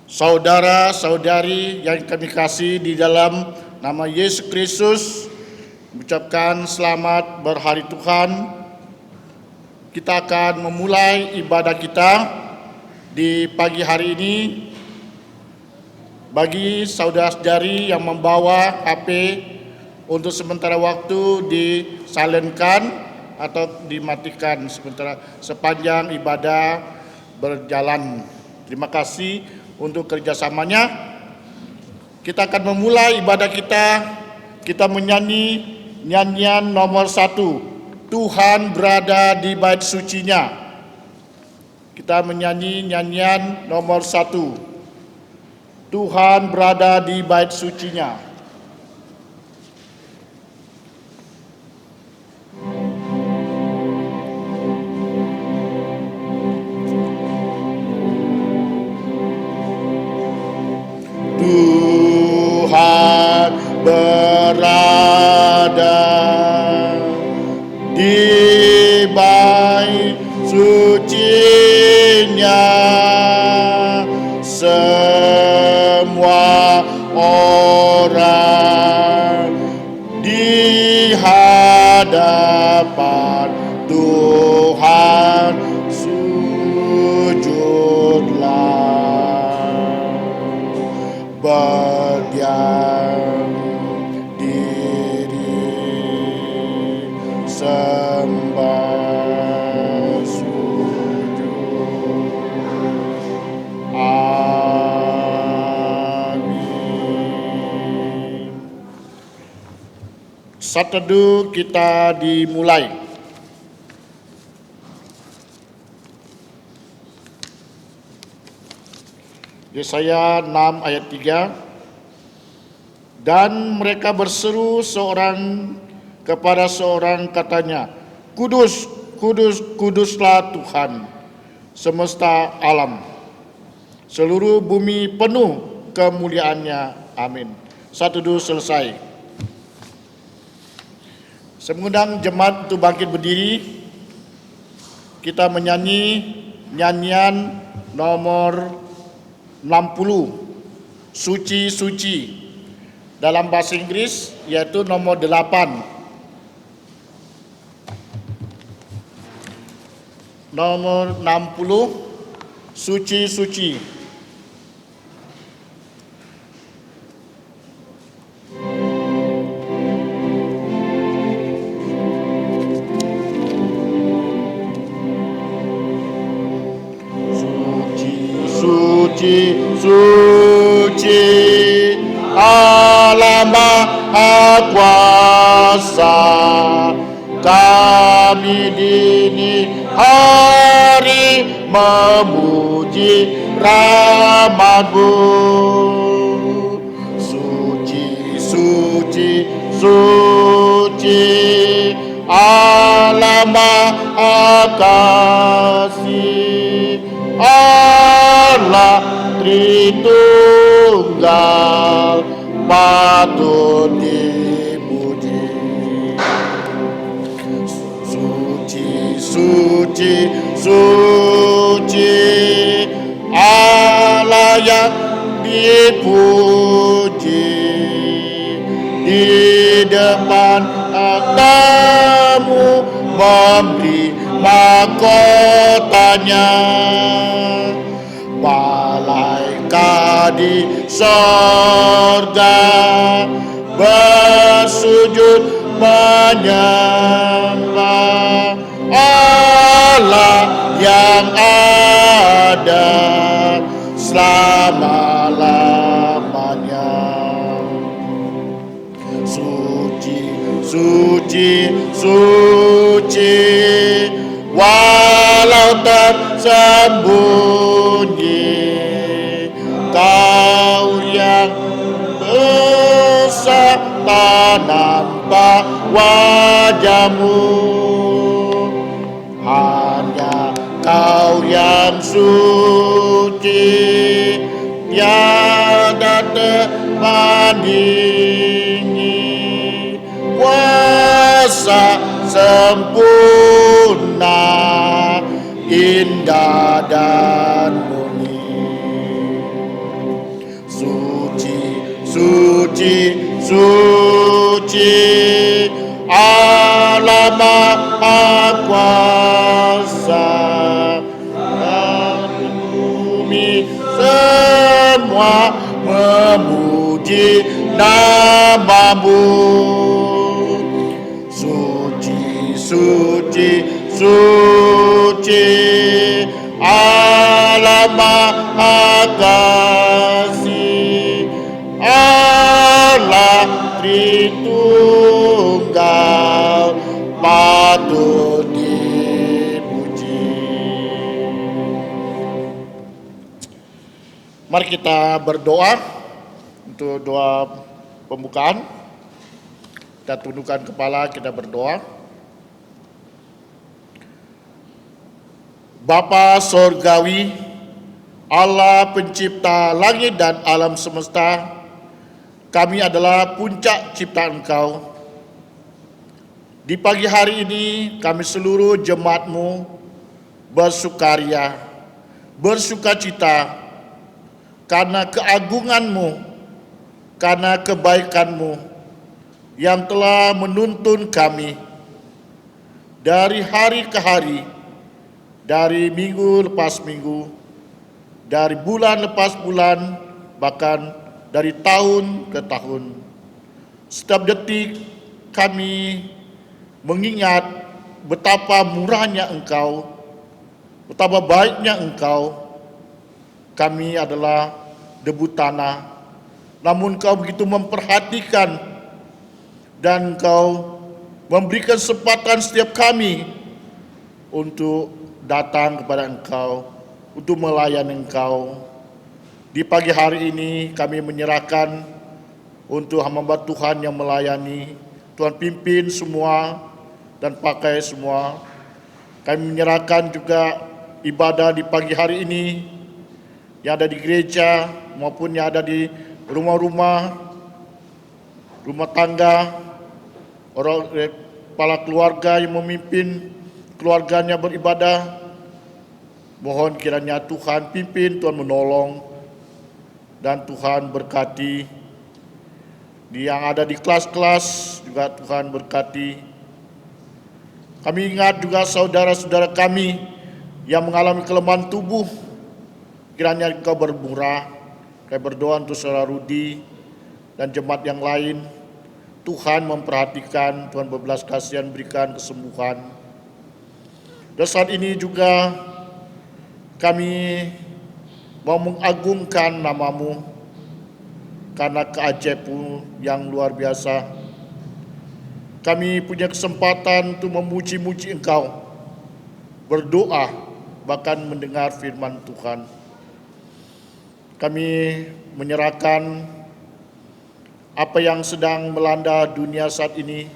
Saudara-saudari yang kami kasih di dalam nama Yesus Kristus, mengucapkan selamat berhari Tuhan. Kita akan memulai ibadah kita di pagi hari ini. Bagi saudara-saudari yang membawa HP untuk sementara waktu disilentkan atau dimatikan sepanjang ibadah berjalan. Terima kasih untuk kerjasamanya. Kita akan memulai ibadah kita menyanyi nyanyian nomor 1, Tuhan berada di bait sucinya. Kita menyanyi nyanyian nomor 1, Tuhan berada di bait sucinya. Tuhan berada di bait sucinya, semua orang di hadapan Tuhan sujudlah, berdiam diri, sembah sujud. Amin. Saat teduh kita dimulai. Yesaya 6 ayat 3. Dan mereka berseru seorang kepada seorang, katanya, Kudus, kudus, kuduslah Tuhan semesta alam. Seluruh bumi penuh kemuliaannya. Amin. Satu dulu selesai. Saya mengundang jemaat untuk bangkit berdiri. Kita menyanyi nyanyian nomor 60, Suci Suci, dalam bahasa Inggris yaitu nomor 8. Nomor 60, Suci Suci. Suci, suci, Allah Maha Kuasa, kami dini hari memuji rahmat-Mu. Suci, suci, suci, Allah Maha Kasih, Allah Tritunggal, patut dipuji. Suci, suci, suci, Allah yang dipuji. Di depan tamu memberi mahkotanya, malaikat di sorga bersujud menyembah Allah yang ada selama-lamanya. Suci, suci, suci, walau tersembunyi, Kau yang besar tak nampak wajah-Mu. Hanya Kau yang suci, tiada tertandingi, kuasa sempurna, indah dan murni. suci, Allah Maha Kuasa. Dan bumi semua memuji nama-Mu. Suci, suci, suci, Allah Maha Kasih, Allah Tritunggal, patut dipuji. Mari kita berdoa untuk doa pembukaan. Kita tundukkan kepala, kita berdoa. Bapa Sorgawi, Allah pencipta langit dan alam semesta, kami adalah puncak ciptaan Engkau. Di pagi hari ini kami seluruh jemaat-Mu bersukaria, bersukacita karena keagungan-Mu, karena kebaikan-Mu yang telah menuntun kami dari hari ke hari, dari minggu lepas minggu, dari bulan lepas bulan, bahkan dari tahun ke tahun. Setiap detik kami mengingat betapa murahnya Engkau, betapa baiknya Engkau. Kami adalah debu tanah, namun Engkau begitu memperhatikan dan Engkau memberikan kesempatan setiap kami untuk datang kepada Engkau, untuk melayani Engkau. Di pagi hari ini kami menyerahkan untuk hamba Tuhan yang melayani. Tuhan pimpin semua dan pakai semua. Kami menyerahkan juga ibadah di pagi hari ini yang ada di gereja maupun yang ada di rumah-rumah, rumah tangga, orang kepala keluarga yang memimpin keluarganya beribadah. Mohon kiranya Tuhan pimpin, Tuhan menolong, dan Tuhan berkati. Yang ada di kelas-kelas juga Tuhan berkati. Kami ingat juga saudara-saudara kami yang mengalami kelemahan tubuh. Kiranya Engkau bermurah. Kami berdoa untuk saudara Rudi dan jemaat yang lain. Tuhan memperhatikan, Tuhan berbelas kasihan, berikan kesembuhan. Dan saat ini juga kami mau mengagungkan nama-Mu karena keajaiban yang luar biasa. Kami punya kesempatan untuk memuji-muji Engkau, berdoa, bahkan mendengar firman Tuhan. Kami menyerahkan apa yang sedang melanda dunia saat ini,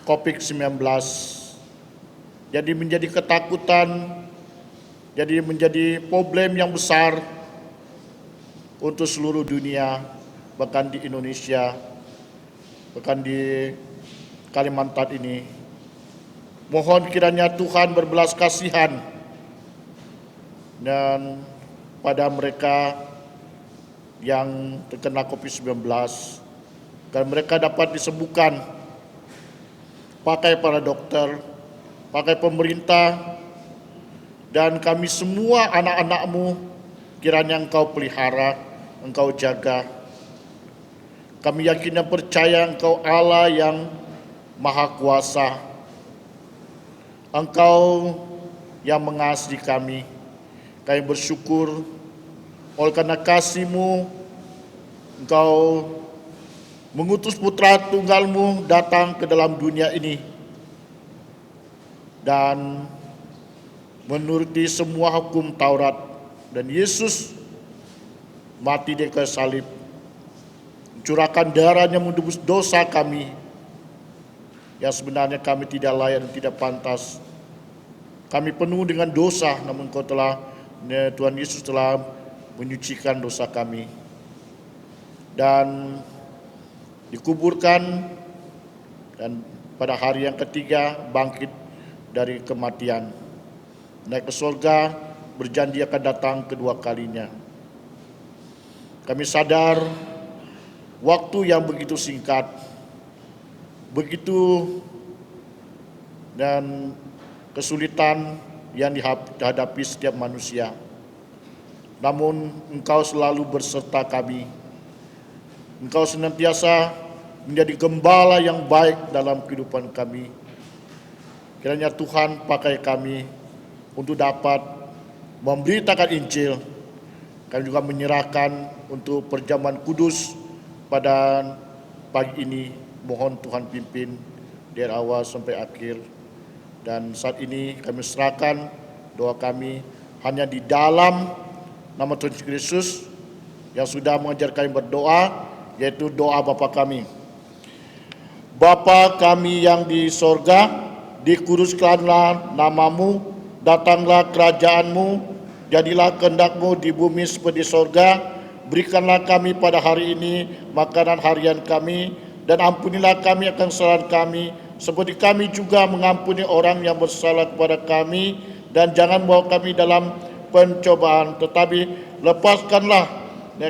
COVID-19. Jadi menjadi ketakutan, jadi menjadi problem yang besar untuk seluruh dunia, bahkan di Indonesia, bahkan di Kalimantan ini. Mohon kiranya Tuhan berbelas kasihan dan pada mereka yang terkena COVID-19, dan mereka dapat disembuhkan. Pakai para dokter, pakai pemerintah, dan kami semua anak-anak-Mu, kiranya Engkau pelihara, Engkau jaga. Kami yakin dan percaya Engkau Allah yang Maha Kuasa. Engkau yang mengasihi kami. Kami bersyukur oleh karena kasih-Mu, Engkau mengutus putra tunggal-Mu datang ke dalam dunia ini dan menuruti semua hukum Taurat, dan Yesus mati di kayu salib, mencurahkan darahnya menebus dosa kami yang sebenarnya kami tidak layak dan tidak pantas. Kami penuh dengan dosa, namun Tuhan Yesus telah menyucikan dosa kami dan dikuburkan, dan pada hari yang ketiga bangkit dari kematian, naik ke surga, berjanji akan datang kedua kalinya. Kami sadar waktu yang begitu singkat, begitu dan kesulitan yang dihadapi setiap manusia. Namun Engkau selalu berserta kami. Engkau senantiasa menjadi gembala yang baik dalam kehidupan kami. Kiranya Tuhan pakai kami untuk dapat memberitakan Injil. Kami juga menyerahkan untuk perjamuan kudus pada pagi ini. Mohon Tuhan pimpin dari awal sampai akhir. Dan saat ini kami serahkan doa kami hanya di dalam nama Tuhan Yesus Kristus yang sudah mengajar kami berdoa, yaitu doa Bapa kami. Bapa kami yang di sorga, dikuduskanlah namamu, datanglah kerajaanmu, jadilah kehendak-Mu di bumi seperti di sorga. Berikanlah kami pada hari ini makanan harian kami, dan ampunilah kami akan kesalahan kami, seperti kami juga mengampuni orang yang bersalah kepada kami, dan jangan bawa kami dalam pencobaan, tetapi lepaskanlah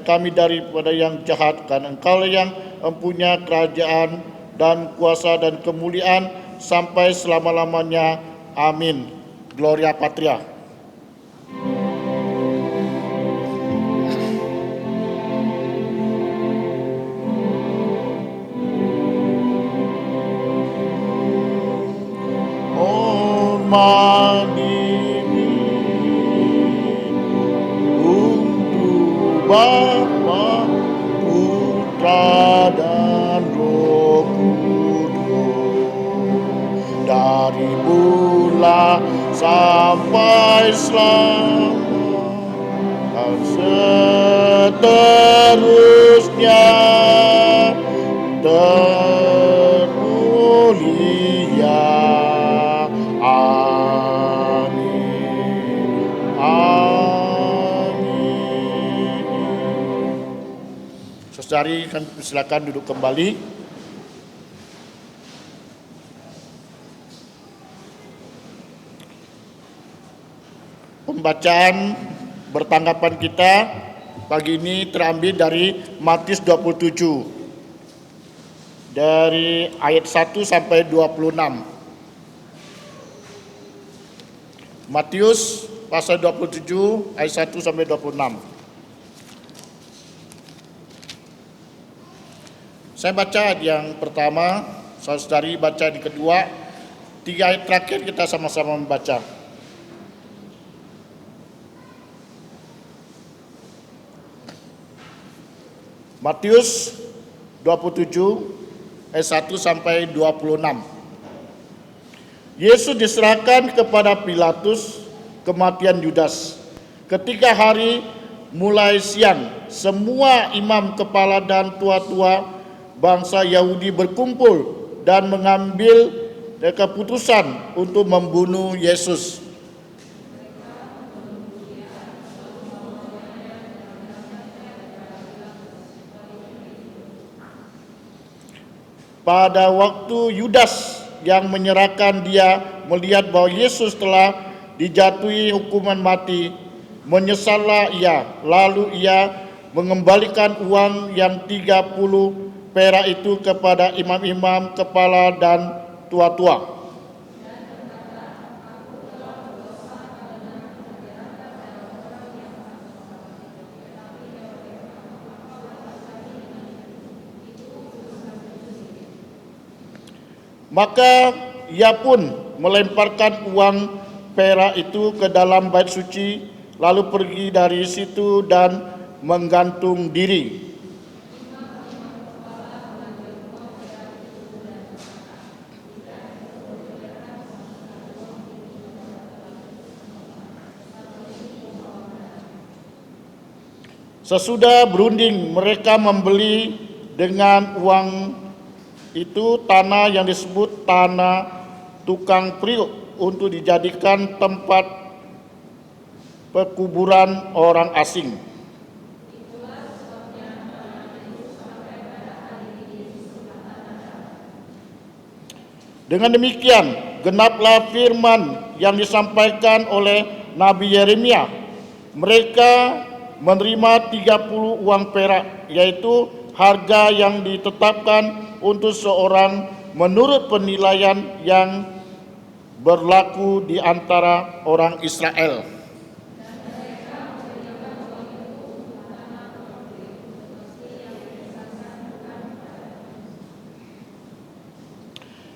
kami daripada yang jahat, karena Engkau yang mempunyai kerajaan dan kuasa dan kemuliaan sampai selama-lamanya. Amin. Gloria Patria. Mandiri untuk Bapa, Putra dan Roh Kudus, dari mula sampai selama dan seterusnya termulia. Amin. Amin. Saudari, kami silakan duduk kembali. Pembacaan bertanggapan kita pagi ini terambil dari Matius 27 dari ayat 1 sampai 26. Matius pasal 27 ayat 1 sampai 26. Saya baca yang pertama, saudari baca di kedua, 3 ayat terakhir kita sama-sama membaca. Matius 27 ayat 1 sampai 26. Yesus diserahkan kepada Pilatus, kematian Yudas. Ketika hari mulai siang, semua imam kepala dan tua-tua bangsa Yahudi berkumpul dan mengambil keputusan untuk membunuh Yesus. Pada waktu Yudas yang menyerahkan dia melihat bahwa Yesus telah dijatuhi hukuman mati, menyesallah ia. Lalu ia mengembalikan uang yang 30 perak itu kepada imam-imam kepala dan tua-tua. Maka ia pun melemparkan uang perak itu ke dalam bait suci, lalu pergi dari situ dan menggantung diri. Sesudah berunding, mereka membeli dengan uang itu tanah yang disebut tanah tukang priuk untuk dijadikan tempat pekuburan orang asing. Dengan demikian, genaplah firman yang disampaikan oleh Nabi Yeremia. Mereka menerima 30 uang perak, yaitu harga yang ditetapkan untuk seorang menurut penilaian yang berlaku di antara orang Israel.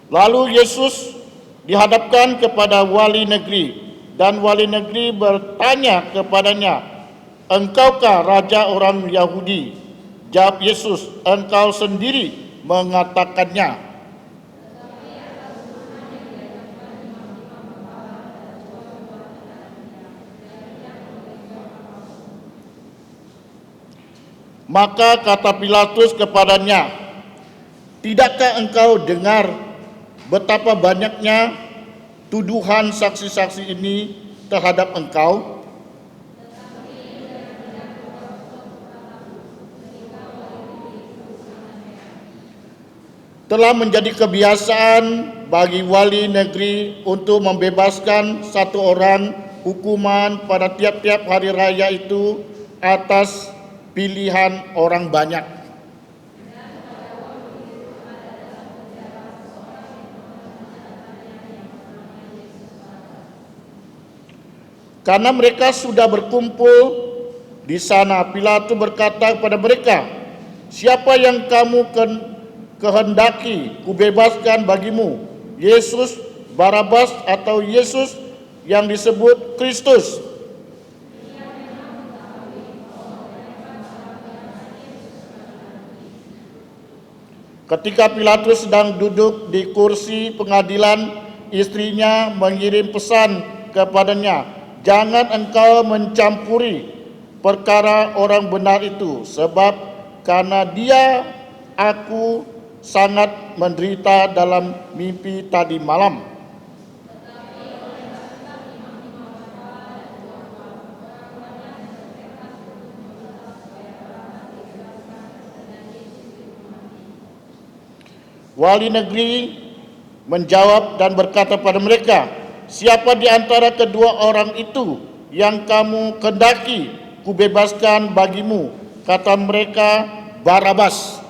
Lalu Yesus dihadapkan kepada wali negeri, dan wali negeri bertanya kepadanya, "Engkaukah raja orang Yahudi?" Jawab Yesus, "Engkau sendiri mengatakannya." Maka kata Pilatus kepadanya, "Tidakkah engkau dengar betapa banyaknya tuduhan saksi-saksi ini terhadap engkau?" Telah menjadi kebiasaan bagi wali negeri untuk membebaskan satu orang hukuman pada tiap-tiap hari raya itu atas pilihan orang banyak. Karena mereka sudah berkumpul di sana, Pilatus berkata kepada mereka, "Siapa yang kamu kehendaki kubebaskan bagimu? Yesus Barabas atau Yesus yang disebut Kristus?" Ketika Pilatus sedang duduk di kursi pengadilan, istrinya mengirim pesan kepadanya, "Jangan engkau mencampuri perkara orang benar itu, sebab karena dia aku sangat menderita dalam mimpi tadi malam." Wali negeri menjawab dan berkata pada mereka, "Siapa di antara kedua orang itu yang kamu kehendaki kubebaskan bagimu?" Kata mereka, "Barabas."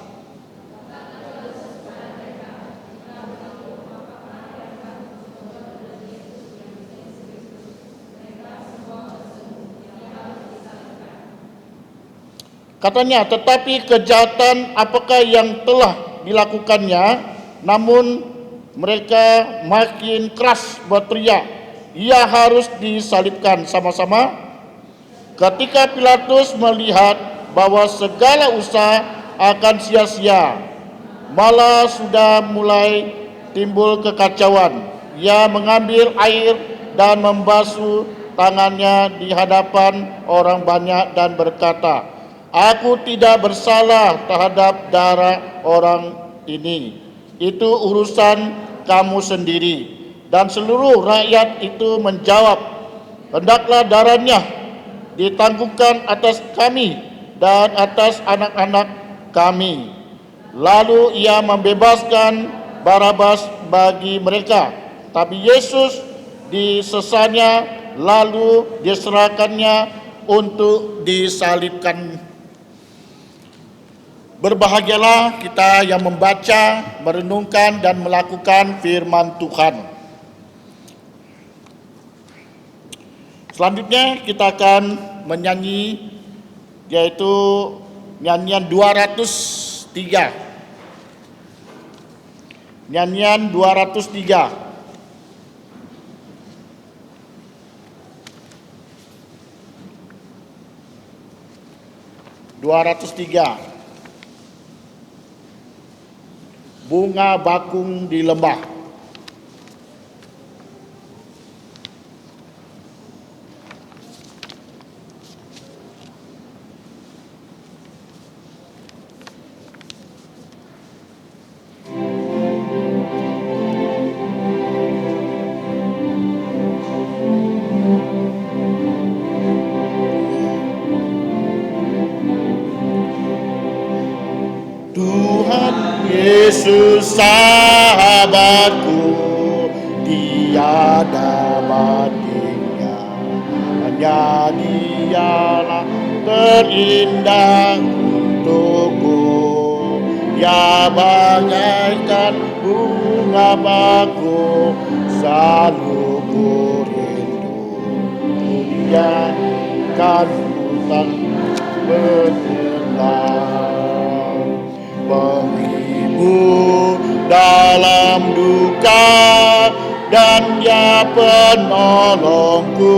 Katanya, "Tetapi kejahatan apakah yang telah dilakukannya?" Namun mereka makin keras berteriak, "Ia harus disalibkan sama-sama." Ketika Pilatus melihat bahwa segala usaha akan sia-sia, malah sudah mulai timbul kekacauan, ia mengambil air dan membasuh tangannya di hadapan orang banyak dan berkata, "Aku tidak bersalah terhadap darah orang ini. Itu urusan kamu sendiri." Dan seluruh rakyat itu menjawab, "Hendaklah darahnya ditangguhkan atas kami dan atas anak-anak kami." Lalu ia membebaskan Barabas bagi mereka, tapi Yesus disesanya lalu diserahkannya untuk disalibkan. Berbahagialah kita yang membaca, merenungkan, dan melakukan firman Tuhan. Selanjutnya kita akan menyanyi, yaitu nyanyian 203. Nyanyian 203. Bunga bakung di lembah. Tuhan Yesus sahabatku, tiada bandingnya. Hanya Dialah terindah untukku. Dia bagaikan bunga bakung, selalu ku rindu. Dia kan hutan benelang, menghibur dalam duka, dan Dia penolongku.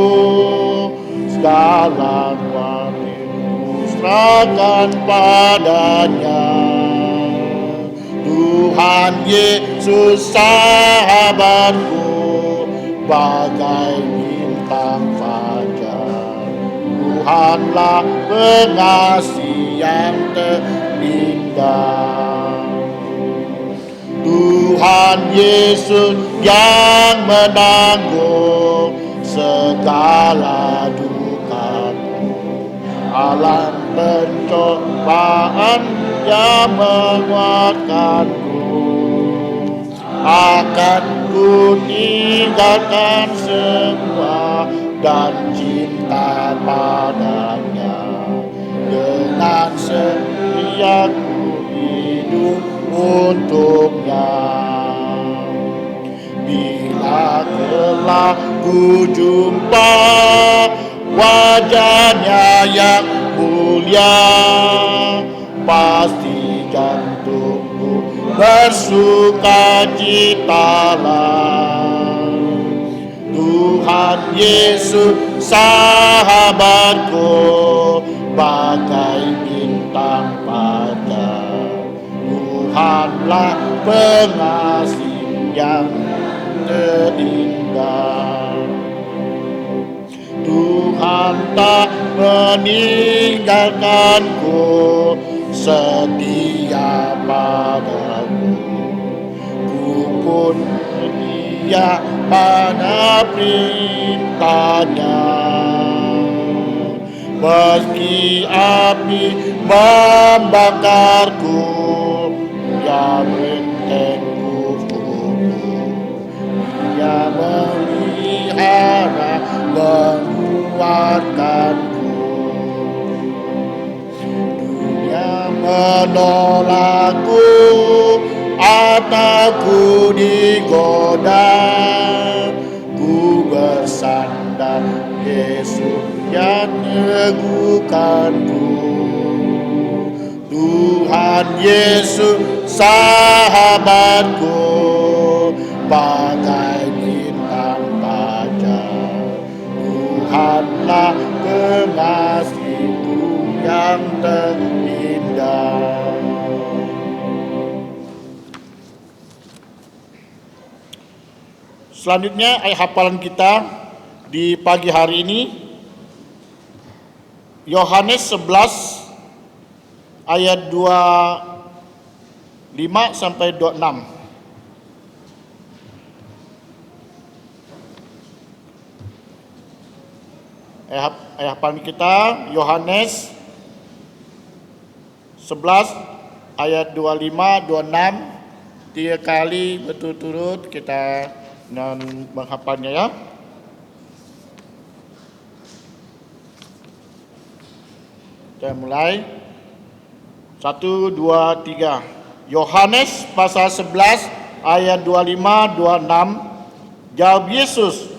Segala hatiku serahkan padanya. Tuhan Yesus sahabatku, bagai bintang fajar. Tuhanlah pengasih yang terindah. Tuhan Yesus yang menanggung segala dukaku. Alam pencobaan yang menguatkanku. Akan ku tinggalkan semua dan cinta padanya. Dengan setia ku hidup untuknya. Bila kelak ku jumpa wajahnya yang mulia, pasti jantungku bersuka citalah. Tuhan Yesus sahabatku, bagai bintang fajar. Tuhanlah pengasih yang terindah. Tuhan tak meninggalkanku, setia padaku. Ku pun setia pada perintahnya. Meski api membakarku, Dia bentengku. Dia melihara menguatkanku. Dunia menolakku atau ku digoda, ku bersandar Yesus yang meneguhkanku. Tuhan Yesus sahabatku, bagai bintang fajar. Tuhanlah pengasihku yang terindah. Selanjutnya ayat hafalan kita di pagi hari ini, Yohanes 11 ayat 25 sampai 26. Ayat hafalan kita Yohanes 11 ayat 25, 26, 3 kali berturut-turut kita menghafalnya ya. Kita mulai. 1, 2, 3. Yohanes pasal 11 ayat 25, 26. Jawab Yesus,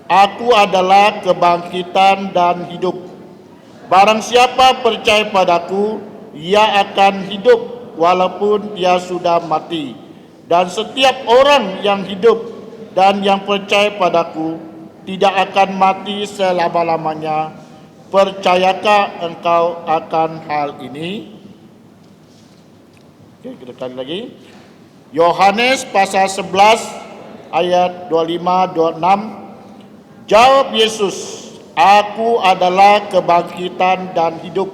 Aku adalah kebangkitan dan hidup. Barang siapa percaya padaku, ia akan hidup walaupun dia sudah mati. Dan setiap orang yang hidup dan yang percaya padaku tidak akan mati selama-lamanya. Percayakah engkau akan hal ini? Oke, kita kali lagi. Yohanes pasal 11 ayat 25, 26. Jawab Yesus, Aku adalah kebangkitan dan hidup.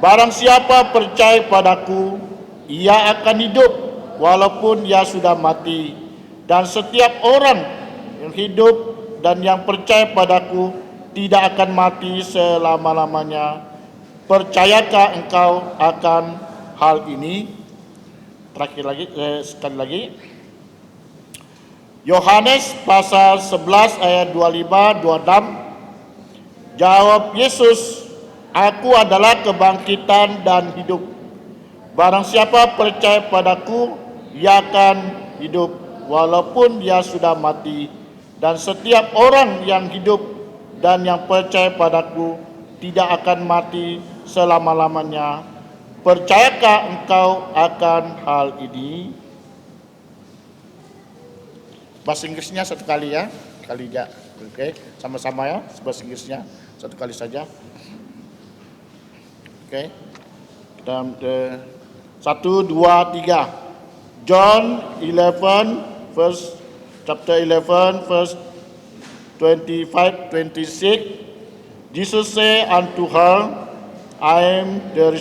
Barang siapa percaya padaku, ia akan hidup walaupun ia sudah mati. Dan setiap orang yang hidup dan yang percaya padaku tidak akan mati selama-lamanya. Percayakah engkau akan hal ini? Terakhir lagi, sekali lagi. Yohanes pasal 11 ayat 25, 26. Jawab Yesus, Aku adalah kebangkitan dan hidup. Barang siapa percaya padaku, ia akan hidup walaupun dia sudah mati. Dan setiap orang yang hidup dan yang percaya padaku tidak akan mati selama-lamanya. Percayakah engkau akan hal ini? Bahasa Inggrisnya satu kali ya, kali ya. Oke, sama-sama ya, bahasa Inggrisnya satu kali saja. Oke. Dan 1, 2, 3. John 11 verse chapter 11 verse 25, 26. Jesus said unto her, I am the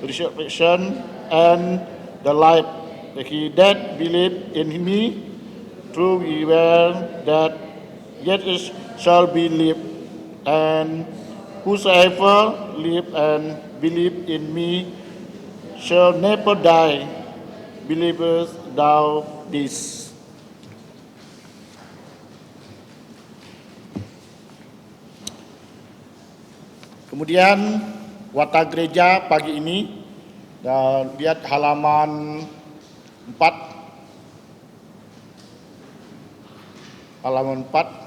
resurrection and the life. He that believe in me, through he will that yet is shall be live, and whosoever live and believe in me shall never die. Believest thou this? Kemudian watak gereja pagi ini, dan lihat halaman 4. Halaman 4.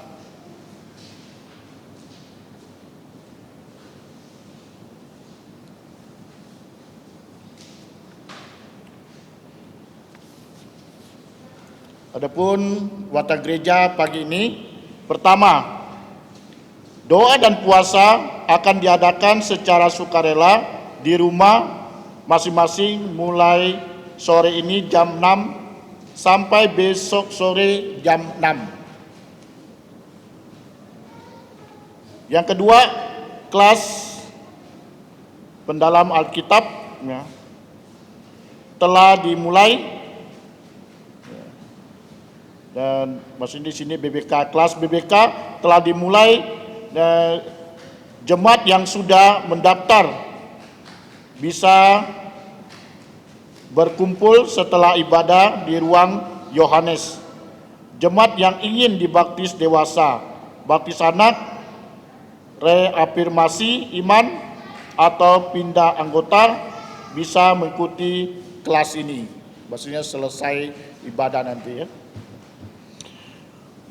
Adapun watak gereja pagi ini, pertama, doa dan puasa akan diadakan secara sukarela di rumah masing-masing mulai sore ini jam 6 sampai besok sore jam 6. Yang kedua, kelas pendalam Alkitab ya, telah dimulai. Dan masih di sini BBK, kelas BBK telah dimulai. Jemaat yang sudah mendaftar bisa berkumpul setelah ibadah di ruang Yohanes. Jemaat yang ingin dibaptis dewasa, baptis anak, reafirmasi iman, atau pindah anggota bisa mengikuti kelas ini. Maksudnya selesai ibadah nanti ya.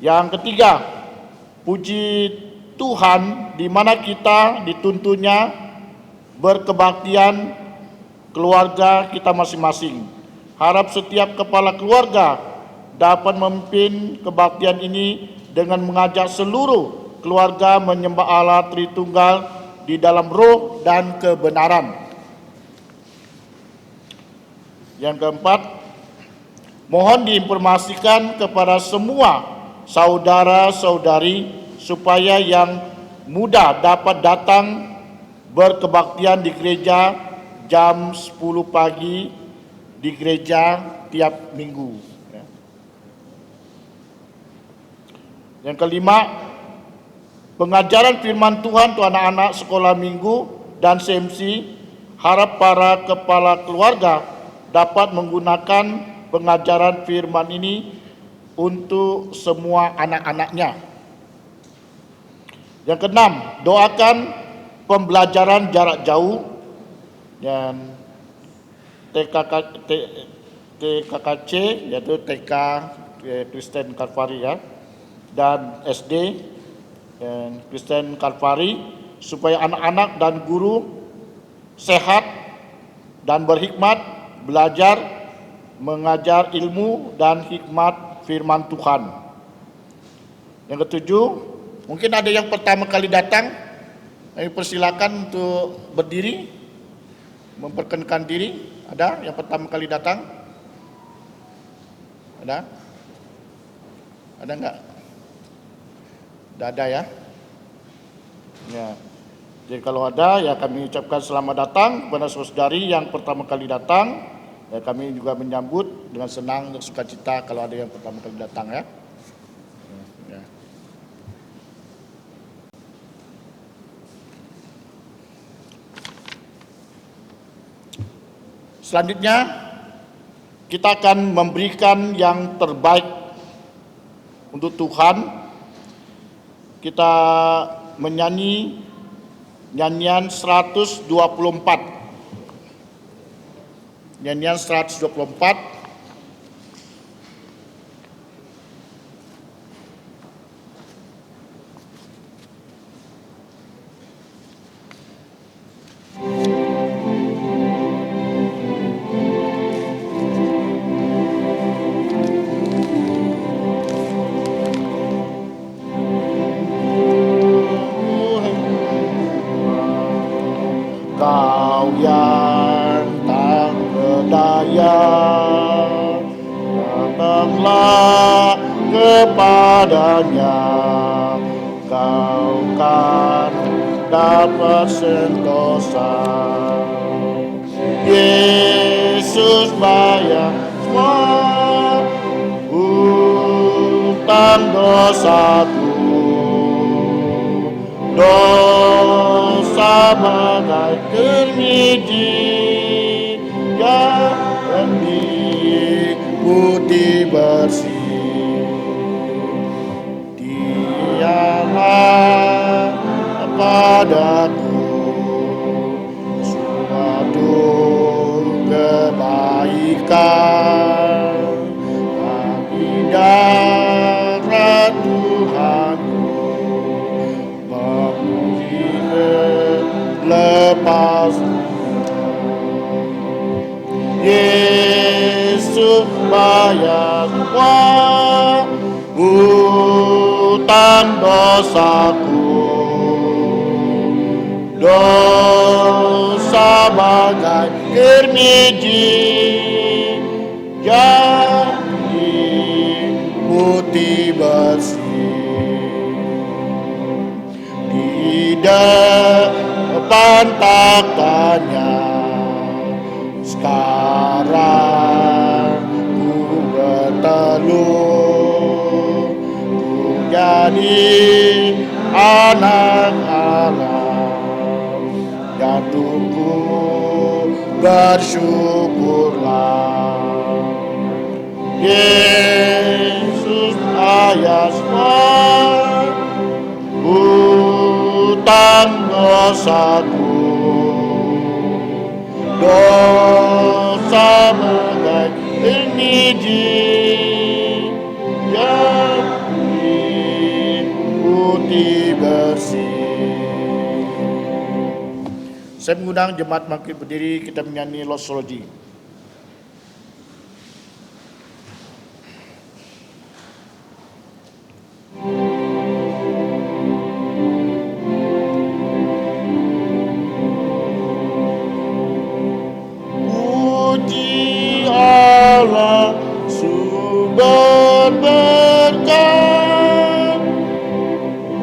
Yang ketiga, puji Tuhan di mana kita dituntunnya berkebaktian keluarga kita masing-masing. Harap setiap kepala keluarga dapat memimpin kebaktian ini dengan mengajak seluruh keluarga menyembah Allah Tritunggal di dalam roh dan kebenaran. Yang keempat, mohon diinformasikan kepada semua saudara-saudari supaya yang muda dapat datang berkebaktian di gereja jam 10 pagi di gereja tiap minggu. Yang kelima, pengajaran firman Tuhan untuk anak-anak sekolah minggu dan CMC, harap para kepala keluarga dapat menggunakan pengajaran firman ini untuk semua anak-anaknya. Yang keenam, doakan pembelajaran jarak jauh dan TKKC, yaitu TK Kristen Kalvari ya, dan SD dan Kristen Kalvari, supaya anak-anak dan guru sehat dan berhikmat belajar mengajar ilmu dan hikmat firman Tuhan. Yang ketujuh, mungkin ada yang pertama kali datang, kami persilakan untuk berdiri, memperkenalkan diri. Ada yang pertama kali datang? Ada? Ada enggak? Tidak ada ya? Ya. Jadi kalau ada, ya kami ucapkan selamat datang kepada saudari yang pertama kali datang. Ya, kami juga menyambut dengan senang dan sukacita kalau ada yang pertama kali datang ya. Ya. Selanjutnya kita akan memberikan yang terbaik untuk Tuhan. Kita menyanyi nyanyian 124. Nyanyian 124. Kau yang tak berdaya, datanglah kepadanya, kau kan dapat sentosa. Yesus bayar semua hutang dosaku, dosa bagai kermiji yang putih bersih. Dialah padaku suatu kebaikan dari darah Tuhanku, lepas Yesus bayar semua hutang dosaku, dosa bagai kermiji jadi putih bersih. Di depan taktanya sekarang ku berteluh, ku jadi anak Allah, jatuhku bersyukurlah. Yesus ayah semua hutang dosaku, dosa bagai kermiji yang putih bersih. Saya mengundang jemaat makin berdiri, kita menyanyi Losologi. Puji Allah sumber berkat,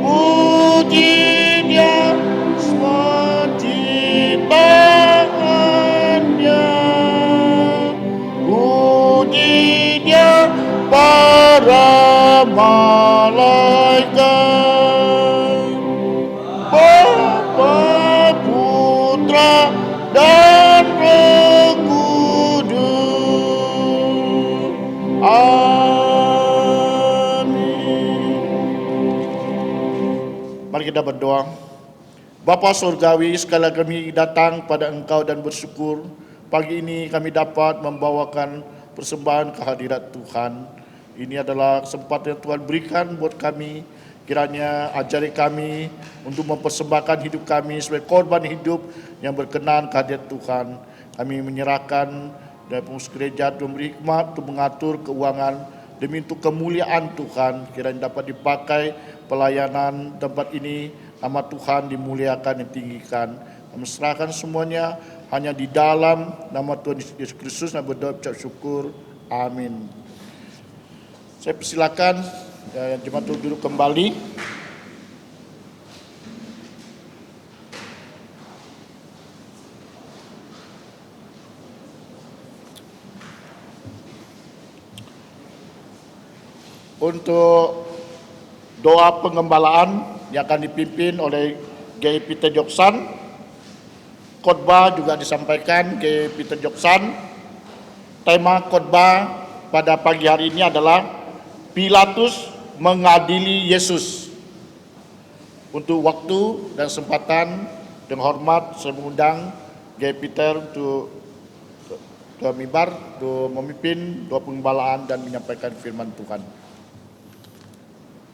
puji Dia semua ciptaannya, puji Dia para malaikat, Bapa, Putra, dan Roh Kudus. Amin. Mari kita berdoa. Bapa Surgawi, sekali lagi kami datang pada Engkau dan bersyukur pagi ini kami dapat membawakan persembahan kehadirat Tuhan. Ini adalah kesempatan yang Tuhan berikan buat kami. Kiranya ajari kami untuk mempersembahkan hidup kami sebagai korban hidup yang berkenan kehadirat Tuhan. Kami menyerahkan dari pengurus gereja memberi hikmat untuk mengatur keuangan demi untuk kemuliaan Tuhan. Kiranya dapat dipakai pelayanan tempat ini, nama Tuhan dimuliakan dan tinggikan. Kami serahkan semuanya hanya di dalam nama Tuhan Yesus Kristus dan berdoa ucap syukur. Amin. Saya persilakan jemaat duduk kembali. Untuk doa pengembalaan yang akan dipimpin oleh G. Peter Joksan, khotbah juga disampaikan G. Peter Joksan. Tema khotbah pada pagi hari ini adalah Pilatus mengadili Yesus. Untuk waktu dan kesempatan dengan hormat saya mengundang G. Peter untuk Tuan mimbar, memimpin doa penggembalaan dan menyampaikan firman Tuhan.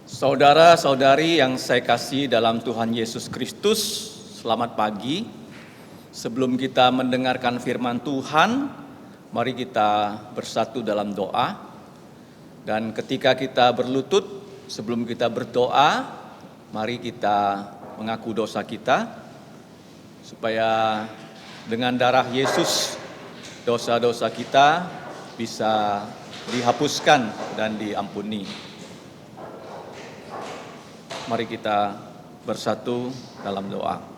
Saudara-saudari yang saya kasih dalam Tuhan Yesus Kristus, selamat pagi. Sebelum kita mendengarkan firman Tuhan, mari kita bersatu dalam doa. Dan ketika kita berlutut, sebelum kita berdoa, mari kita mengaku dosa kita, supaya dengan darah Yesus, dosa-dosa kita bisa dihapuskan dan diampuni. Mari kita bersatu dalam doa.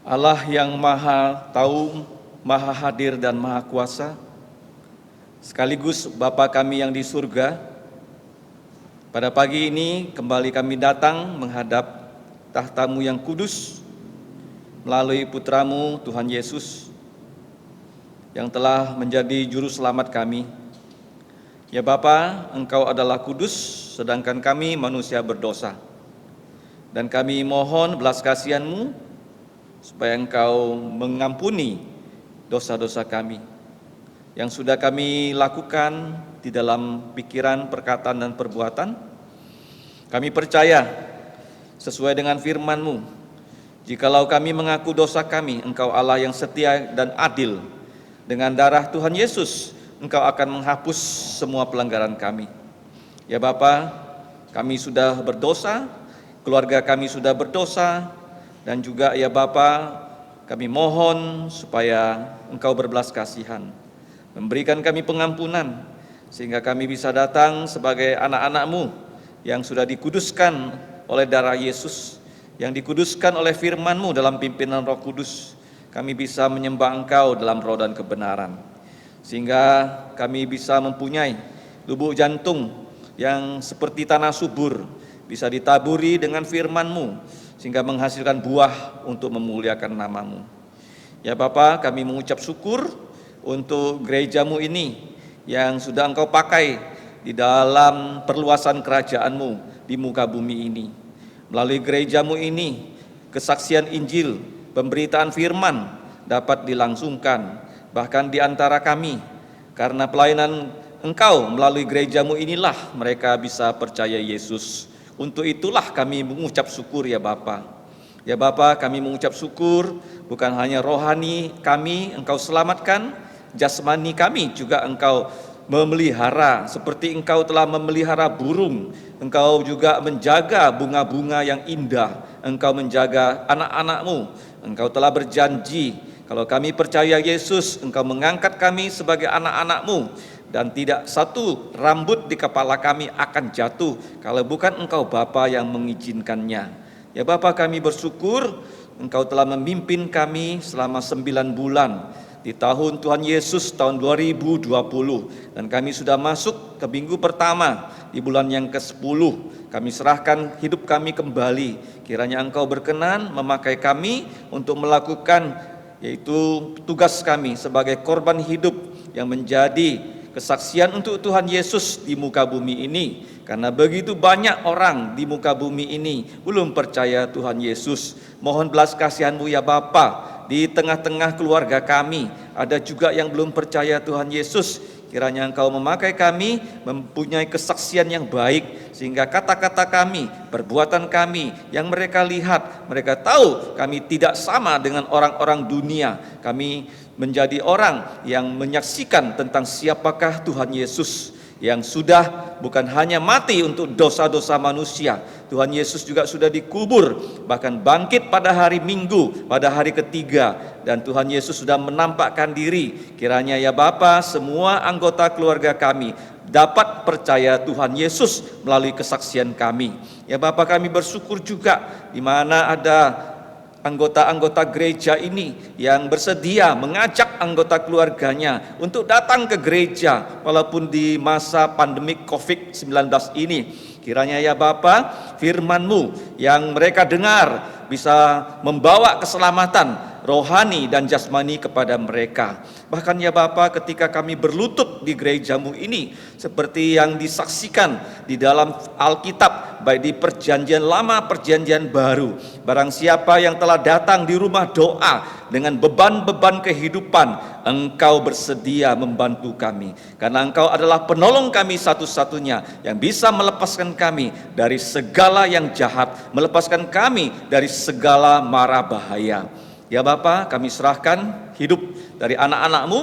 Allah yang Maha Tahu, Maha Hadir dan Maha Kuasa, sekaligus Bapa kami yang di surga, pada pagi ini kembali kami datang menghadap tahta-Mu yang kudus melalui Putra-Mu Tuhan Yesus yang telah menjadi juru selamat kami. Ya Bapa, Engkau adalah kudus, sedangkan kami manusia berdosa. Dan kami mohon belas kasihan-Mu supaya Engkau mengampuni dosa-dosa kami yang sudah kami lakukan di dalam pikiran, perkataan, dan perbuatan. Kami percaya sesuai dengan firman-Mu, jikalau kami mengaku dosa kami, Engkau Allah yang setia dan adil. Dengan darah Tuhan Yesus, Engkau akan menghapus semua pelanggaran kami. Ya Bapa, kami sudah berdosa, keluarga kami sudah berdosa, dan juga ya Bapa, kami mohon supaya Engkau berbelas kasihan, memberikan kami pengampunan, sehingga kami bisa datang sebagai anak-anak-Mu yang sudah dikuduskan oleh darah Yesus, yang dikuduskan oleh firman-Mu dalam pimpinan Roh Kudus. Kami bisa menyembah Engkau dalam roh dan kebenaran, sehingga kami bisa mempunyai lubuk jantung yang seperti tanah subur, bisa ditaburi dengan firman-Mu, sehingga menghasilkan buah untuk memuliakan nama-Mu. Ya Bapa, kami mengucap syukur untuk gereja-Mu ini yang sudah Engkau pakai di dalam perluasan kerajaan-Mu di muka bumi ini. Melalui gereja-Mu ini, kesaksian Injil, pemberitaan firman dapat dilangsungkan, bahkan di antara kami. Karena pelayanan Engkau melalui gereja-Mu inilah mereka bisa percaya Yesus. Untuk itulah kami mengucap syukur ya Bapa. Ya Bapa, kami mengucap syukur bukan hanya rohani kami Engkau selamatkan, jasmani kami juga Engkau memelihara, seperti Engkau telah memelihara burung. Engkau juga menjaga bunga-bunga yang indah, Engkau menjaga anak-anak-Mu. Engkau telah berjanji, kalau kami percaya Yesus, Engkau mengangkat kami sebagai anak-anak-Mu, dan tidak satu rambut di kepala kami akan jatuh kalau bukan Engkau Bapa yang mengizinkannya. Ya Bapa, kami bersyukur Engkau telah memimpin kami selama 9 bulan di tahun Tuhan Yesus tahun 2020, dan kami sudah masuk ke minggu pertama di bulan yang ke-10. Kami serahkan hidup kami kembali. Kiranya Engkau berkenan memakai kami untuk melakukan yaitu tugas kami sebagai korban hidup yang menjadi kesaksian untuk Tuhan Yesus di muka bumi ini. Karena begitu banyak orang di muka bumi ini belum percaya Tuhan Yesus. Mohon belas kasihan-Mu ya Bapa, di tengah-tengah keluarga kami ada juga yang belum percaya Tuhan Yesus. Kiranya Engkau memakai kami mempunyai kesaksian yang baik, sehingga kata-kata kami, perbuatan kami yang mereka lihat, mereka tahu kami tidak sama dengan orang-orang dunia. Kami menjadi orang yang menyaksikan tentang siapakah Tuhan Yesus, yang sudah bukan hanya mati untuk dosa-dosa manusia. Tuhan Yesus juga sudah dikubur, bahkan bangkit pada hari Minggu, pada hari ketiga, dan Tuhan Yesus sudah menampakkan diri. Kiranya ya Bapa, semua anggota keluarga kami dapat percaya Tuhan Yesus melalui kesaksian kami. Ya Bapa, kami bersyukur juga di mana ada anggota-anggota gereja ini yang bersedia mengajak anggota keluarganya untuk datang ke gereja walaupun di masa pandemik COVID-19 ini. Kiranya ya Bapa, firman-Mu yang mereka dengar bisa membawa keselamatan rohani dan jasmani kepada mereka. Bahkan ya Bapa, ketika kami berlutut di gereja-Mu ini, seperti yang disaksikan di dalam Alkitab, baik di perjanjian lama, perjanjian baru, barang siapa yang telah datang di rumah doa dengan beban-beban kehidupan, Engkau bersedia membantu kami, karena Engkau adalah penolong kami satu-satunya yang bisa melepaskan kami dari segala yang jahat, melepaskan kami dari segala mara bahaya. Ya Bapa, kami serahkan hidup dari anak-anak-Mu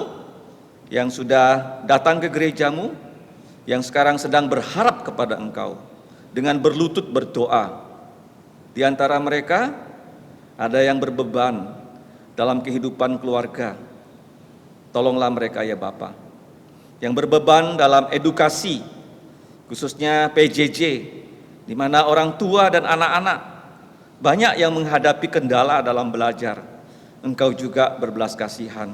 yang sudah datang ke gereja-Mu, yang sekarang sedang berharap kepada Engkau dengan berlutut berdoa. Di antara mereka ada yang berbeban dalam kehidupan keluarga. Tolonglah mereka ya Bapa. Yang berbeban dalam edukasi, khususnya PJJ, di mana orang tua dan anak-anak banyak yang menghadapi kendala dalam belajar. Engkau juga berbelas kasihan.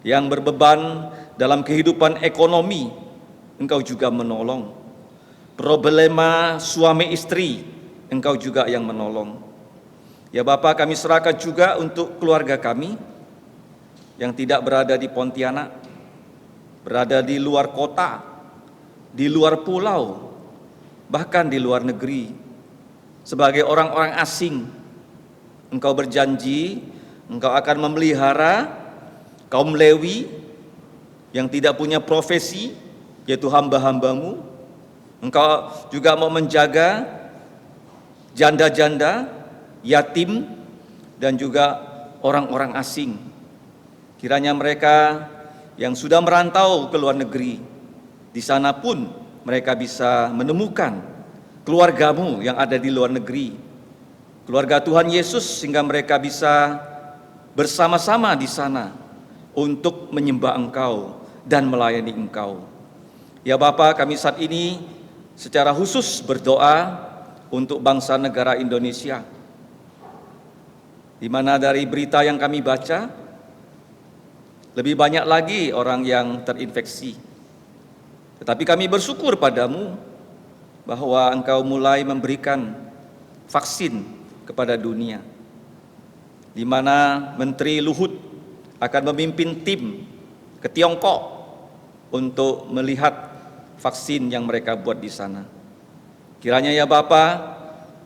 Yang berbeban dalam kehidupan ekonomi, Engkau juga menolong. Problema suami istri, Engkau juga yang menolong. Ya Bapa, kami serahkan juga untuk keluarga kami yang tidak berada di Pontianak, berada di luar kota, di luar pulau, bahkan di luar negeri. Sebagai orang-orang asing, Engkau berjanji Engkau akan memelihara kaum Lewi yang tidak punya profesi, yaitu hamba-hamba-Mu. Engkau juga mau menjaga janda-janda, yatim, dan juga orang-orang asing. Kiranya mereka yang sudah merantau ke luar negeri, di sana pun mereka bisa menemukan keluarga-Mu yang ada di luar negeri, keluarga Tuhan Yesus, sehingga mereka bisa bersama-sama di sana untuk menyembah Engkau dan melayani Engkau. Ya Bapa, kami saat ini secara khusus berdoa untuk bangsa negara Indonesia, di mana dari berita yang kami baca, lebih banyak lagi orang yang terinfeksi. Tetapi kami bersyukur padamu bahwa Engkau mulai memberikan vaksin kepada dunia, di mana Menteri Luhut akan memimpin tim ke Tiongkok untuk melihat vaksin yang mereka buat di sana. Kiranya ya Bapa,